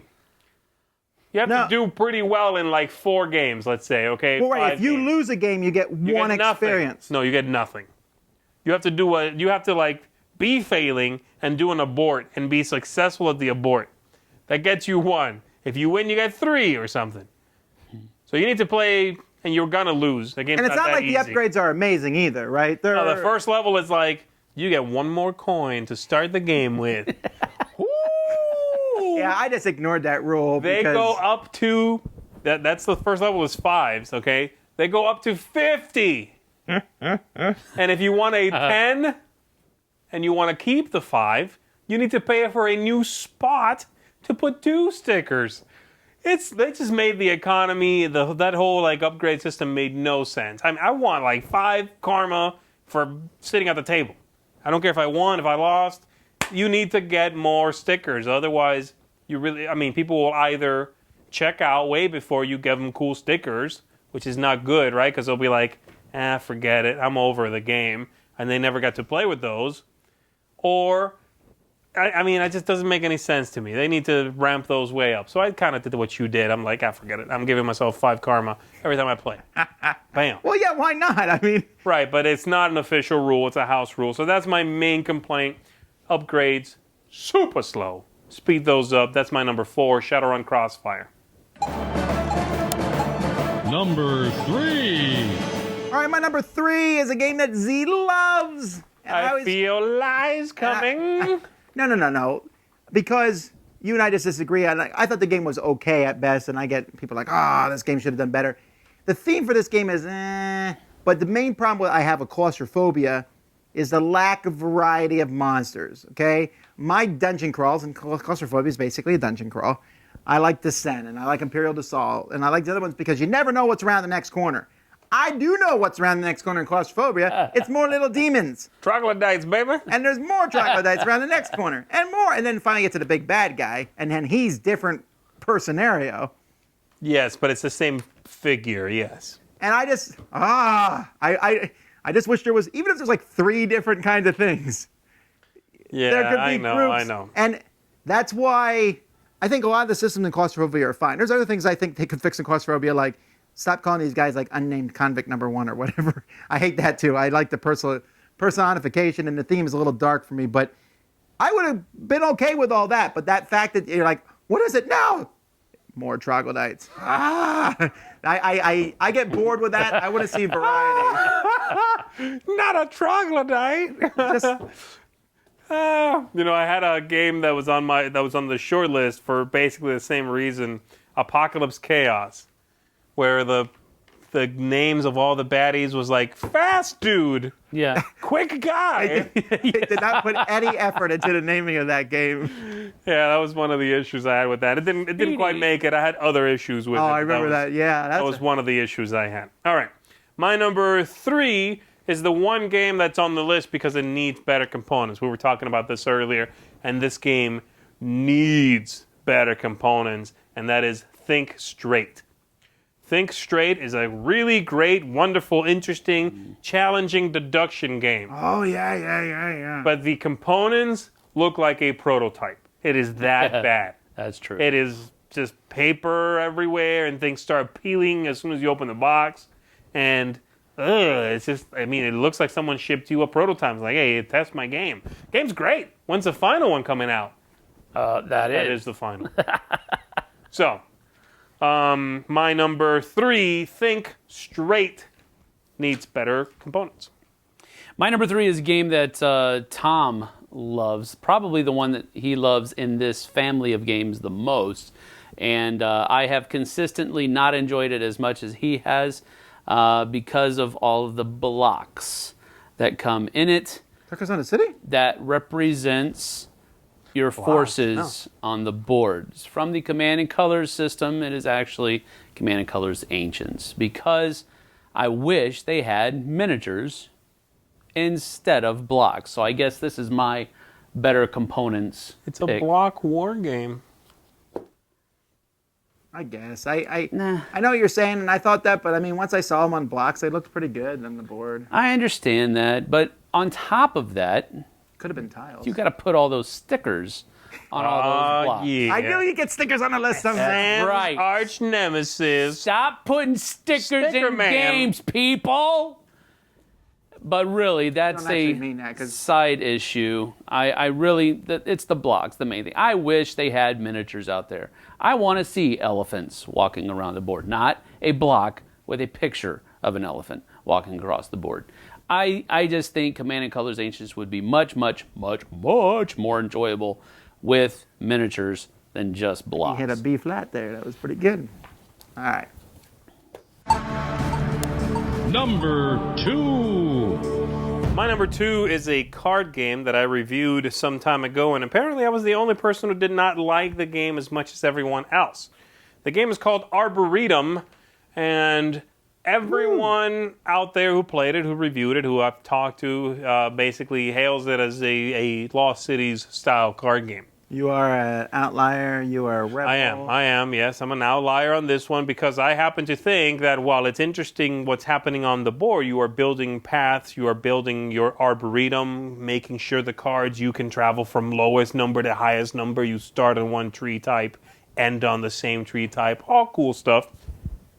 You have No. to do pretty well in like 4 games, let's say. Okay. Well, right. 5 If you games. lose a game, you get You one get nothing. experience. No, you get nothing. You have to you have to like be failing and do an abort and be successful at the abort. That gets you 1. If you win, you get 3 or something. So you need to play, and you're gonna lose. The game's And it's not that like easy. the upgrades are amazing either, right? They're, No, the first level is like you get 1 more coin to start the game with. Yeah, I just ignored that rule They because go up to that's the first level is 5s, okay? They go up to 50. And if you want a 10 and you want to keep the 5, you need to pay for a new spot to put 2 stickers. They just made the economy, that whole like upgrade system made no sense. I mean, I want like 5 karma for sitting at the table. I don't care if I won, if I lost. You need to get more stickers. Otherwise, people will either check out way before you give them cool stickers, which is not good, right? Because they'll be like, forget it, I'm over the game. And they never got to play with those. Or, it just doesn't make any sense to me. They need to ramp those way up. So I kind of did what you did. I'm like, forget it. I'm giving myself 5 karma every time I play. Bam. well, yeah, why not? I mean, Right, but it's not an official rule. It's a house rule. So that's my main complaint. Upgrades, super slow. Speed those up. That's my number 4, Shadowrun Crossfire. Number 3. all right, my number 3 is a game that Z loves. And I always- feel lies coming. No. Because you and I just disagree. I thought the game was okay at best, and I get people like, this game should have done better. The theme for this game is but the main problem I have with claustrophobia is the lack of variety of monsters, okay? My dungeon crawls, and claustrophobia is basically a dungeon crawl. I like Descent, and I like Imperial Assault, and I like the other ones because you never know what's around the next corner. I do know what's around the next corner in claustrophobia. It's more little demons. Troglodytes, baby. And there's more troglodytes around the next corner, and more. And then finally get to the big bad guy, and then he's different per scenario. Yes, but it's the same figure, yes. And I just, I just wish there was, even if there's like 3 different kinds of things. Yeah, there could be I know, groups. I know. And that's why I think a lot of the systems in claustrophobia are fine. There's other things I think they could fix in claustrophobia, like stop calling these guys like unnamed convict number 1 or whatever. I hate that too. I like the personification, and the theme is a little dark for me, but I would have been okay with all that. But that fact that you're like, what is it now? More troglodytes. I get bored with that. I want to see variety. Not a troglodyte. I had a game that was on the short list for basically the same reason, Apocalypse Chaos, where the names of all the baddies was like fast dude, Yeah. quick guy. They did not put any effort into the naming of that game. Yeah, that was one of the issues I had with that. It didn't quite make it. I had other issues with it. Oh, I remember that. Yeah, That was one of the issues I had. All right. My number 3 is the one game that's on the list because it needs better components. We were talking about this earlier, and this game needs better components, and that is Think Straight. Think Straight is a really great, wonderful, interesting, challenging deduction game. Oh, yeah. But the components look like a prototype. It is that bad. That's true. It is just paper everywhere, and things start peeling as soon as you open the box. And it's just, it looks like someone shipped you a prototype. It's like, hey, test my game. Game's great. When's the final one coming out? That is the final. So, my number 3, Think Straight, needs better components. My number 3 is a game that Tom loves, probably the one that he loves in this family of games the most. And I have consistently not enjoyed it as much as he has because of all of the blocks that come in it. Carcassonne City? That represents your forces on the boards. From the Command and Colors system, it is actually Command and Colors Ancients, because I wish they had miniatures instead of blocks. So I guess this is my better components. It's a block war game. I guess. I know what you're saying, and I thought that, but once I saw them on blocks, they looked pretty good on the board. I understand that, but on top of that, could have been tiles. You got to put all those stickers on all those blocks. Yeah. I knew you get stickers on the list someday. Sam's right. arch nemesis. Stop putting stickers Sticker in man. games, people. But really, that's I don't actually mean that, a 'cause- side issue. I really, it's the blocks, the main thing. I wish they had miniatures out there. I want to see elephants walking around the board, not a block with a picture of an elephant walking across the board. I just think Command and Colors Ancients would be much, much, much, much more enjoyable with miniatures than just blocks. You hit a B flat there. That was pretty good. All right. Number 2. My number 2 is a card game that I reviewed some time ago, and apparently I was the only person who did not like the game as much as everyone else. The game is called Arboretum, and everyone out there who played it, who reviewed it, who I've talked to, basically hails it as a Lost Cities style card game. You are an outlier. You are a rebel. I am, yes. I'm an outlier on this one because I happen to think that while it's interesting what's happening on the board, you are building paths, you are building your arboretum, making sure the cards you can travel from lowest number to highest number. You start on one tree type, end on the same tree type, all cool stuff.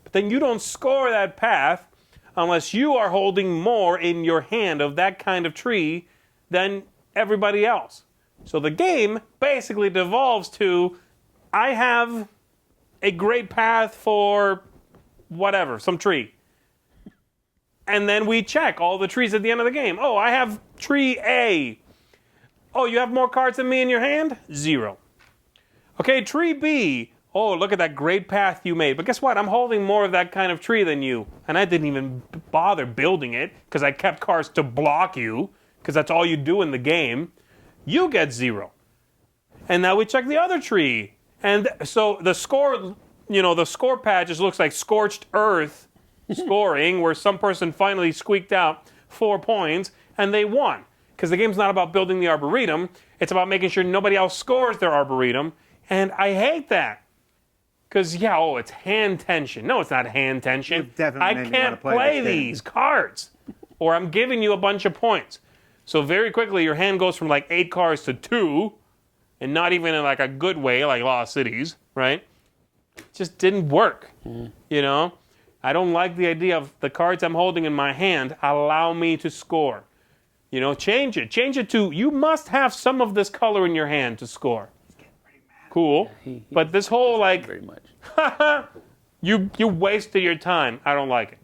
But then you don't score that path unless you are holding more in your hand of that kind of tree than everybody else. So the game basically devolves to, I have a great path for whatever, some tree. And then we check all the trees at the end of the game. Oh, I have tree A. Oh, you have more cards than me in your hand? 0. Okay, tree B. Oh, look at that great path you made. But guess what? I'm holding more of that kind of tree than you. And I didn't even bother building it because I kept cars to block you because that's all you do in the game. You get 0. And now we check the other tree. And so the score, the score pad just looks like scorched earth scoring where some person finally squeaked out 4 points and they won. Because the game's not about building the Arboretum. It's about making sure nobody else scores their Arboretum. And I hate that. Because, it's hand tension. No, it's not hand tension. I can't play these cards. Or I'm giving you a bunch of points. So very quickly, your hand goes from like 8 cards to 2. And not even in like a good way, like Lost Cities, right? It just didn't work, I don't like the idea of the cards I'm holding in my hand allow me to score. Change it. Change it to, you must have some of this color in your hand to score. Cool. But this whole like, Very much. you wasted your time. I don't like it.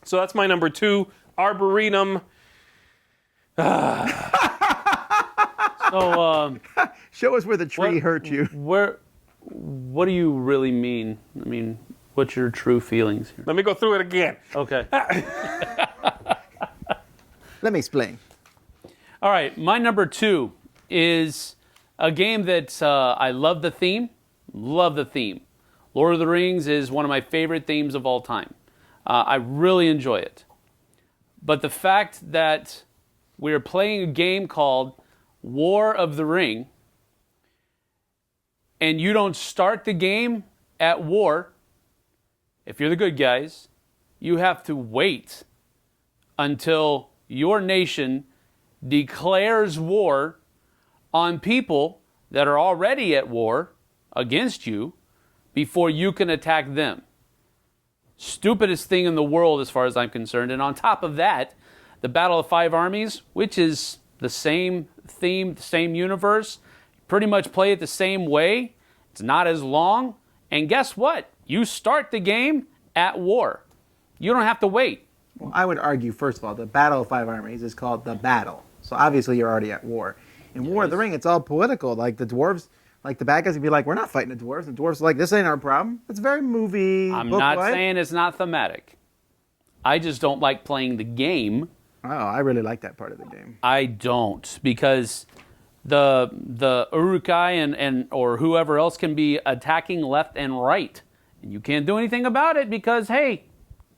So that's my number 2, Arboretum. So, Show us where the tree hurt you. what do you really mean? I mean, what's your true feelings here? Let me go through it again. Okay. Let me explain. All right, my number 2 is a game that I love the theme. Love the theme. Lord of the Rings is one of my favorite themes of all time. I really enjoy it. But the fact that we're playing a game called War of the Ring, and you don't start the game at war, if you're the good guys, you have to wait until your nation declares war on people that are already at war against you before you can attack them. Stupidest thing in the world as far as I'm concerned. And on top of that, the Battle of Five Armies, which is the same theme, the same universe, pretty much play it the same way. It's not as long. And guess what? You start the game at war. You don't have to wait. Well, I would argue, first of all, the Battle of Five Armies is called the Battle. So obviously you're already at war. In War of the Ring, it's all political. Like the dwarves, like the bad guys would be like, we're not fighting the dwarves. And the dwarves are like, this ain't our problem. It's very movie. I'm not saying it's not thematic. I just don't like playing the game. Oh, I really like that part of the game. I don't, because the Urukai and or whoever else can be attacking left and right. And you can't do anything about it because, hey,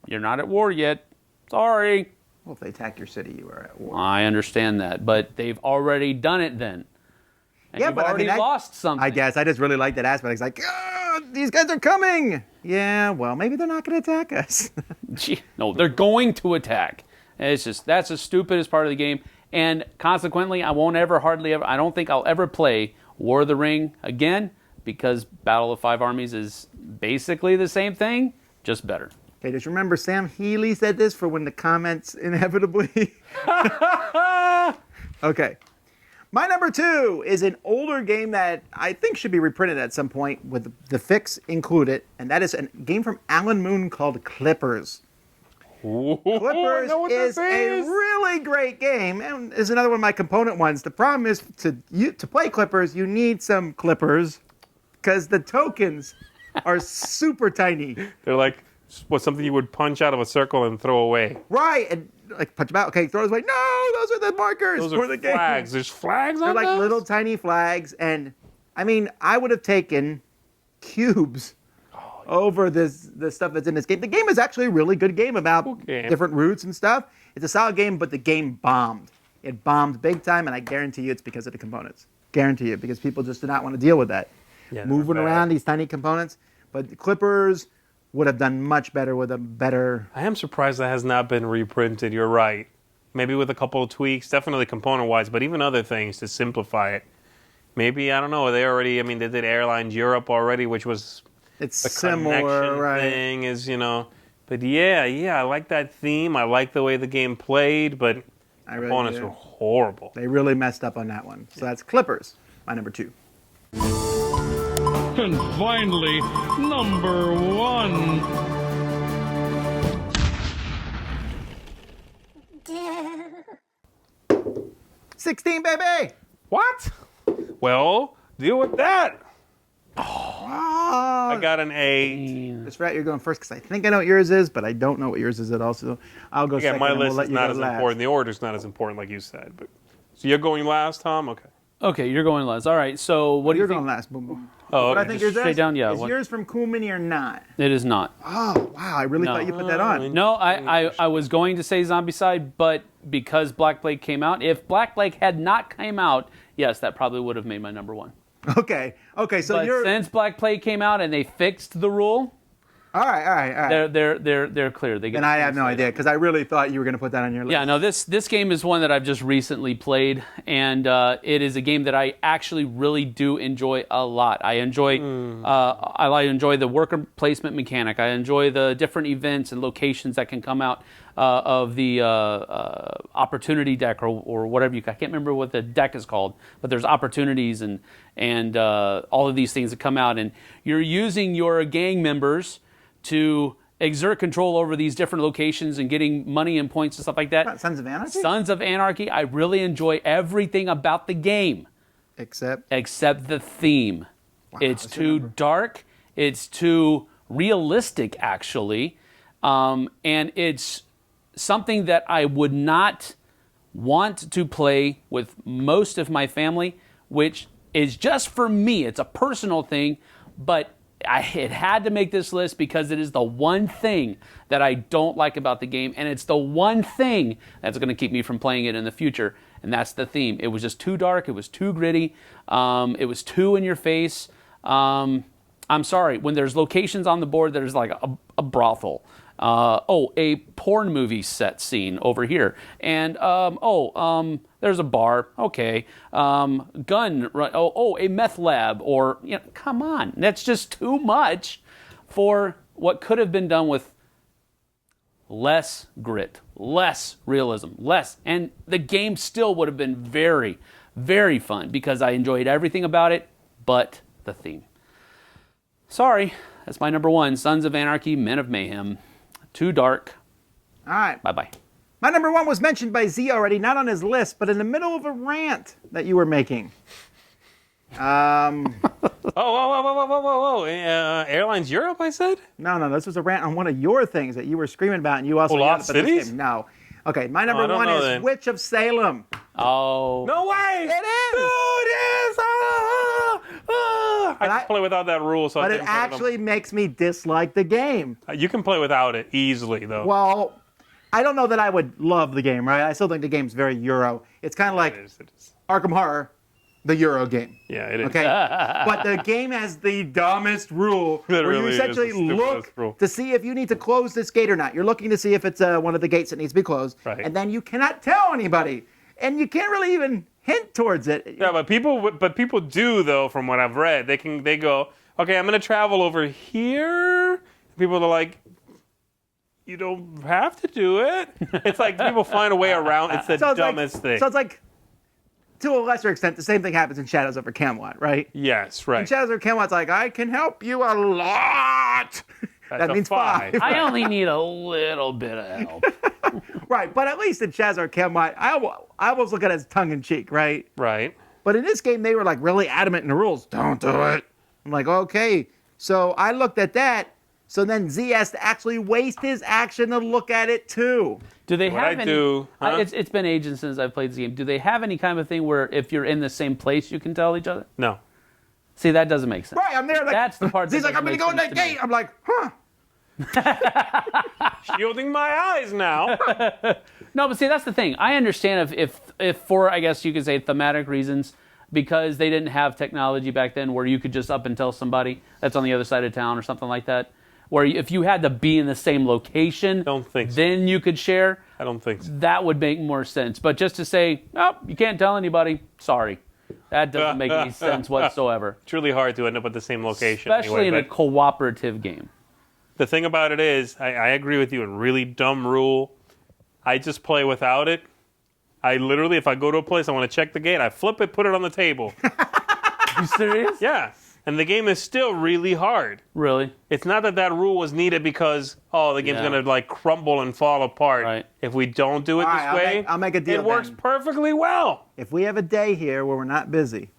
you're not at war yet. Sorry. Well, if they attack your city, you are at war. I understand that, but they've already done it then. And Yeah, you've but I already mean, lost something. I guess I just really like that aspect. It's like, these guys are coming. Yeah, well, maybe they're not going to attack us. Gee, no, they're going to attack. It's just, that's the stupidest part of the game. And consequently, I don't think I'll ever play War of the Ring again, because Battle of Five Armies is basically the same thing, just better. Okay, just remember Sam Healey said this for when the comments inevitably. Okay. My number 2 is an older game that I think should be reprinted at some point with the fix included, and that is a game from Alan Moon called Clippers. Clippers is a really great game, and is another one of my component ones. The problem is to play Clippers, you need some Clippers because the tokens are super tiny. They're like, something you would punch out of a circle and throw away. Right, and like punch them out. Okay, throw those away. No, those are the markers Those for are the game. flags. There's flags on They're like those? little tiny flags, and I mean, I would have taken cubes over the stuff that's in this game. The game is actually a really good game about different routes and stuff. It's a solid game, but the game bombed. It bombed big time, and I guarantee you it's because of the components. Guarantee you, because people just do not want to deal with that. Yeah, moving around these tiny components. But the Clippers would have done much better with a better... I am surprised that has not been reprinted. You're right. Maybe with a couple of tweaks, definitely component-wise, but even other things to simplify it. Maybe, I don't know, they did Airlines Europe already, which was It's the similar, connection right? thing is, But yeah, I like that theme. I like the way the game played, but components were horrible. They really messed up on that one. So that's Clippers, my number 2. And finally, number 1. 16, baby! What? Well, deal with that. I got an A. That's right. You're going first because I think I know what yours is, but I don't know what yours is at all. So I'll go Yeah, second. my and we'll list let is you not go as last. important. The order's not as important, like you said. But so you're going last, Tom? Okay. Okay, you're going last. All right. So what do You're you think? going last. Boom, boom. Oh, What I okay. think Just yours straight is? down, yeah, Is what- yours from Cool Mini or not? It is not. Oh wow! I really No. thought you put that on. No, I was going to say Zombicide, but because Black Plague came out, if Black Plague had not came out, yes, that probably would have made my number one. Okay. So But you're since Black Plague came out and they fixed the rule, all right. they're clear. They get And I have no idea because I really thought you were going to put that on your list. Yeah, no, this game is one that I've just recently played, and it is a game that I actually really do enjoy a lot. I enjoy I enjoy the worker placement mechanic. I enjoy the different events and locations that can come out of the opportunity deck or whatever I can't remember what the deck is called, but there's opportunities and all of these things that come out, and you're using your gang members to exert control over these different locations and getting money and points and stuff like that. Sons of Anarchy. Sons of Anarchy, I really enjoy everything about the game Except the theme. It's that's your too number. dark. It's too realistic, actually. And it's something that I would not want to play with most of my family, which is just for me. It's a personal thing, but it had to make this list because it is the one thing that I don't like about the game, and it's the one thing that's going to keep me from playing it in the future, and that's the theme. It was just too dark. It was too gritty. It was too in your face. I'm sorry. When there's locations on the board, there's like a brothel. A porn movie set scene over here. And, there's a bar. Okay. Gun. A meth lab. Or, come on. That's just too much for what could have been done with less grit, less realism, less. And the game still would have been very, very fun because I enjoyed everything about it but the theme. Sorry. That's my number one. Sons of Anarchy, Men of Mayhem. Too dark. all right. Bye-bye. My number one was mentioned by Z already, not on his list, but in the middle of a rant that you were making. Whoa. Airlines Europe, I said? No, this was a rant on one of your things that you were screaming about, and you also Lost yelled about this Cities? game. No. Okay, my number I don't one know is then. Witch of Salem. Oh. No way! It is! Dude, yes! I can play without that rule, so I But it didn't play with them. actually makes me dislike the game. You can play without it easily, though. Well, I don't know that I would love the game, right? I still think the game's very Euro. It's kind of like It is. Arkham Horror, the Euro game. Yeah, it is. Okay, but the game has the dumbest rule It where you really is essentially the stupidest look rule. to see if you need to close this gate or not. You're looking to see if it's one of the gates that needs to be closed, Right. and then you cannot tell anybody, and you can't really even hint towards it. Yeah, but people do, though, from what I've read. They go, okay, I'm going to travel over here. People are like, you don't have to do it. It's like people find a way around. It's the So it's dumbest thing. So it's like, to a lesser extent, the same thing happens in Shadows over Camelot, right? Yes, In right. Shadows over Camelot's like, I can help you a lot. That a means 5. I only need a little bit of help. Right, but at least in Shadows over Camelot, I almost look at it as tongue-in-cheek, right? Right. But in this game, they were like really adamant in the rules. Don't do it. I'm like, okay. So I looked at that. So then Z has to actually waste his action to look at it too. Do they What have I any? do, huh? It's been ages since I've played this game. Do they have any kind of thing where if you're in the same place, you can tell each other? No. See, that doesn't make sense. Right, I'm there like, That's the part that Z's like, I'm doesn't going to make go in sense that to me. gate. I'm like, huh. Shielding my eyes now. No, but see, that's the thing. I understand if for, I guess you could say, thematic reasons, because they didn't have technology back then where you could just up and tell somebody that's on the other side of town or something like that, where if you had to be in the same location, Don't think so. then you could share, I don't think so. that would make more sense. But just to say, oh, you can't tell anybody, sorry. That doesn't make any sense whatsoever. It's really hard to end up at the same location. Especially anyway, in a but cooperative game. the thing about it is, I agree with you, a really dumb rule. I just play without it. I literally, if I go to a place, I want to check the gate, I flip it, put it on the table. You serious? Yeah. And the game is still really hard. Really? It's not that rule was needed because, the game's Yeah. going to like crumble and fall apart. Right. If we don't do it All this right, way, I'll make a deal it works then. perfectly well. If we have a day here where we're not busy,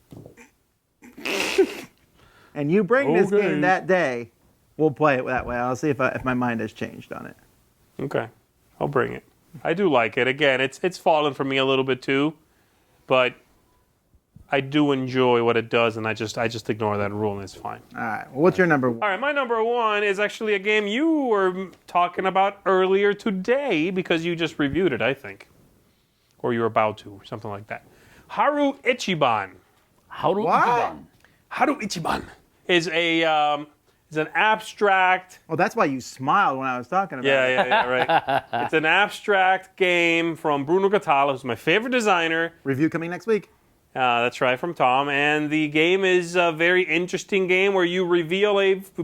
and you bring this Okay. game that day, we'll play it that way. I'll see if my mind has changed on it. Okay, I'll bring it. I do like it. Again, it's fallen for me a little bit too, but I do enjoy what it does, and I just ignore that rule, and it's fine. All right. Well, what's your number one? All right, my number one is actually a game you were talking about earlier today because you just reviewed it, I think, or you were about to, or something like that. Haru Ichiban. Haru What? Ichiban. Haru Ichiban is an abstract. Oh, that's why you smiled when I was talking about it. Yeah, right. It's an abstract game from Bruno Catala, who's my favorite designer. Review coming next week. That's right, from Tom. And the game is a very interesting game where you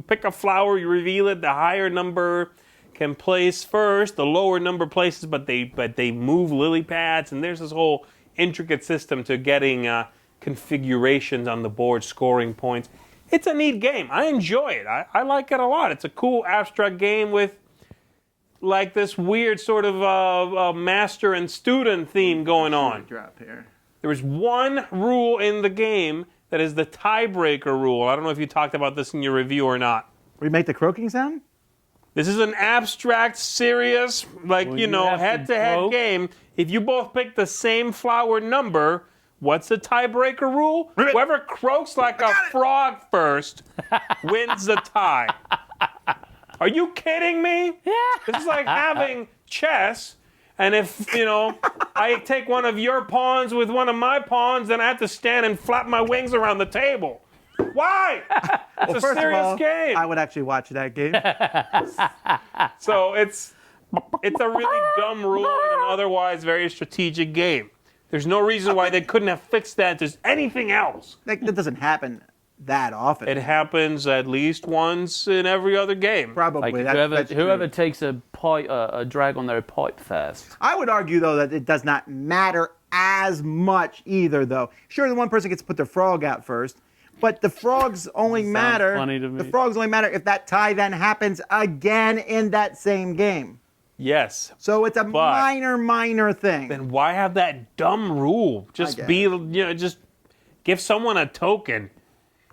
pick a flower, you reveal it. The higher number can place first. The lower number places, but they move lily pads. And there's this whole intricate system to getting configurations on the board, scoring points. It's a neat game. I enjoy it. I like it a lot. It's a cool abstract game with like this weird sort of master and student theme going on. Drop here. There is one rule in the game that is the tiebreaker rule. I don't know if you talked about this in your review or not. We make the croaking sound? This is an abstract, serious, like, Well, you have to head-to-head croak. game. If you both pick the same flower number, what's the tiebreaker rule? Ribbit. Whoever croaks like a frog first wins the tie. Are you kidding me? Yeah. This is like having chess, and if, I take one of your pawns with one of my pawns, then I have to stand and flap my wings around the table. Why? It's a First of serious all, game. I would actually watch that game. So it's a really dumb rule in an otherwise very strategic game. There's no reason why they couldn't have fixed that. There's anything else. That doesn't happen that often. It happens at least once in every other game. Probably. Like That's whoever true. takes a drag on their pipe first. I would argue, though, that it does not matter as much either, though. Sure, the one person gets to put their frog out first, but the frogs only matter. funny to me. The frogs only matter if that tie then happens again in that same game. Yes. So it's a minor thing. Then why have that dumb rule? Just get just give someone a token.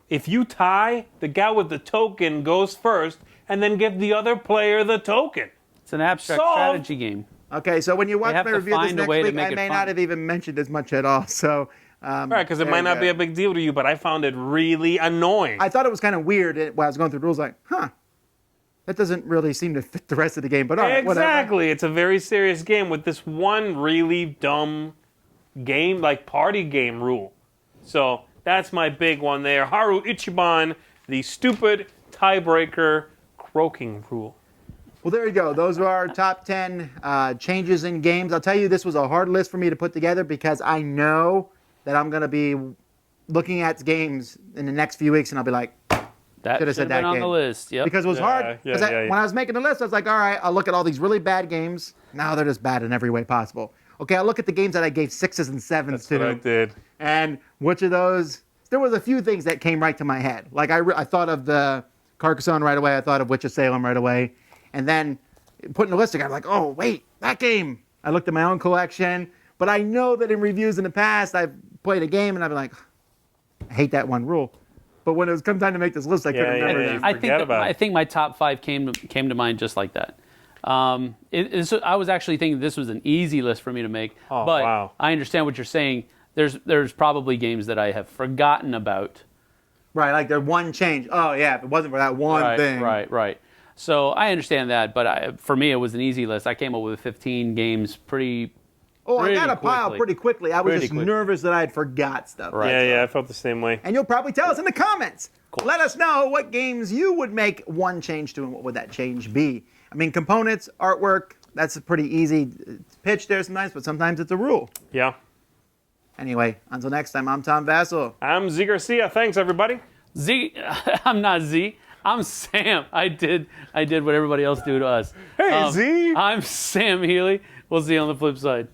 If you tie, the guy with the token goes first, and then give the other player the token. It's an abstract Solved. strategy game. Okay, so when you watch have my to review this find a next way to week, make I it may fun. not have even mentioned as much at all. So, Right, because it there might you not be go. a big deal to you, but I found it really annoying. I thought it was kind of weird when I was going through the rules, like, that doesn't really seem to fit the rest of the game. But all right, whatever. Exactly. It's a very serious game with this one really dumb game, like party game rule. So that's my big one there. Haru Ichiban, the stupid tiebreaker croaking rule. Well, there you go. Those are our top 10 changes in games. I'll tell you, this was a hard list for me to put together because I know that I'm going to be looking at games in the next few weeks, and I'll be like, That Should have should said have been that on game. the list. Yep. because it was hard. yeah, 'Cause yeah. when I was making the list, I was like, all right, I'll look at all these really bad games. Now they're just bad in every way possible. Okay, I'll look at the games that I gave 6s and 7s That's to. what I did. And which of those? There was a few things that came right to my head. Like I thought of the Carcassonne right away. I thought of Witch of Salem right away. And then putting the list together, I'm like, oh wait, that game. I looked at my own collection, but I know that in reviews in the past, I've played a game and I've been like, I hate that one rule. But when it was come time to make this list, I couldn't remember yeah. them. I think my top 5 came to mind just like that. I was actually thinking this was an easy list for me to make, Oh, but wow. I understand what you're saying. There's probably games that I have forgotten about. Right, like the one change. Oh yeah, if it wasn't for that one thing. Right. So I understand that, but for me it was an easy list. I came up with 15 games pretty. Oh, I Pretty got a pile quickly. pretty quickly. I was Pretty just quickly. nervous that I had forgot stuff. Right. Yeah, I felt the same way. And you'll probably tell us in the comments. Let us know what games you would make one change to and what would that change be. I mean, components, artwork, that's a pretty easy pitch there sometimes, but sometimes it's a rule. Yeah. Anyway, until next time, I'm Tom Vasel. I'm Zee Garcia. Thanks, everybody. Z, I'm not Z. I'm Sam. I did what everybody else do to us. Hey, Z. I'm Sam Healey. We'll see you on the flip side.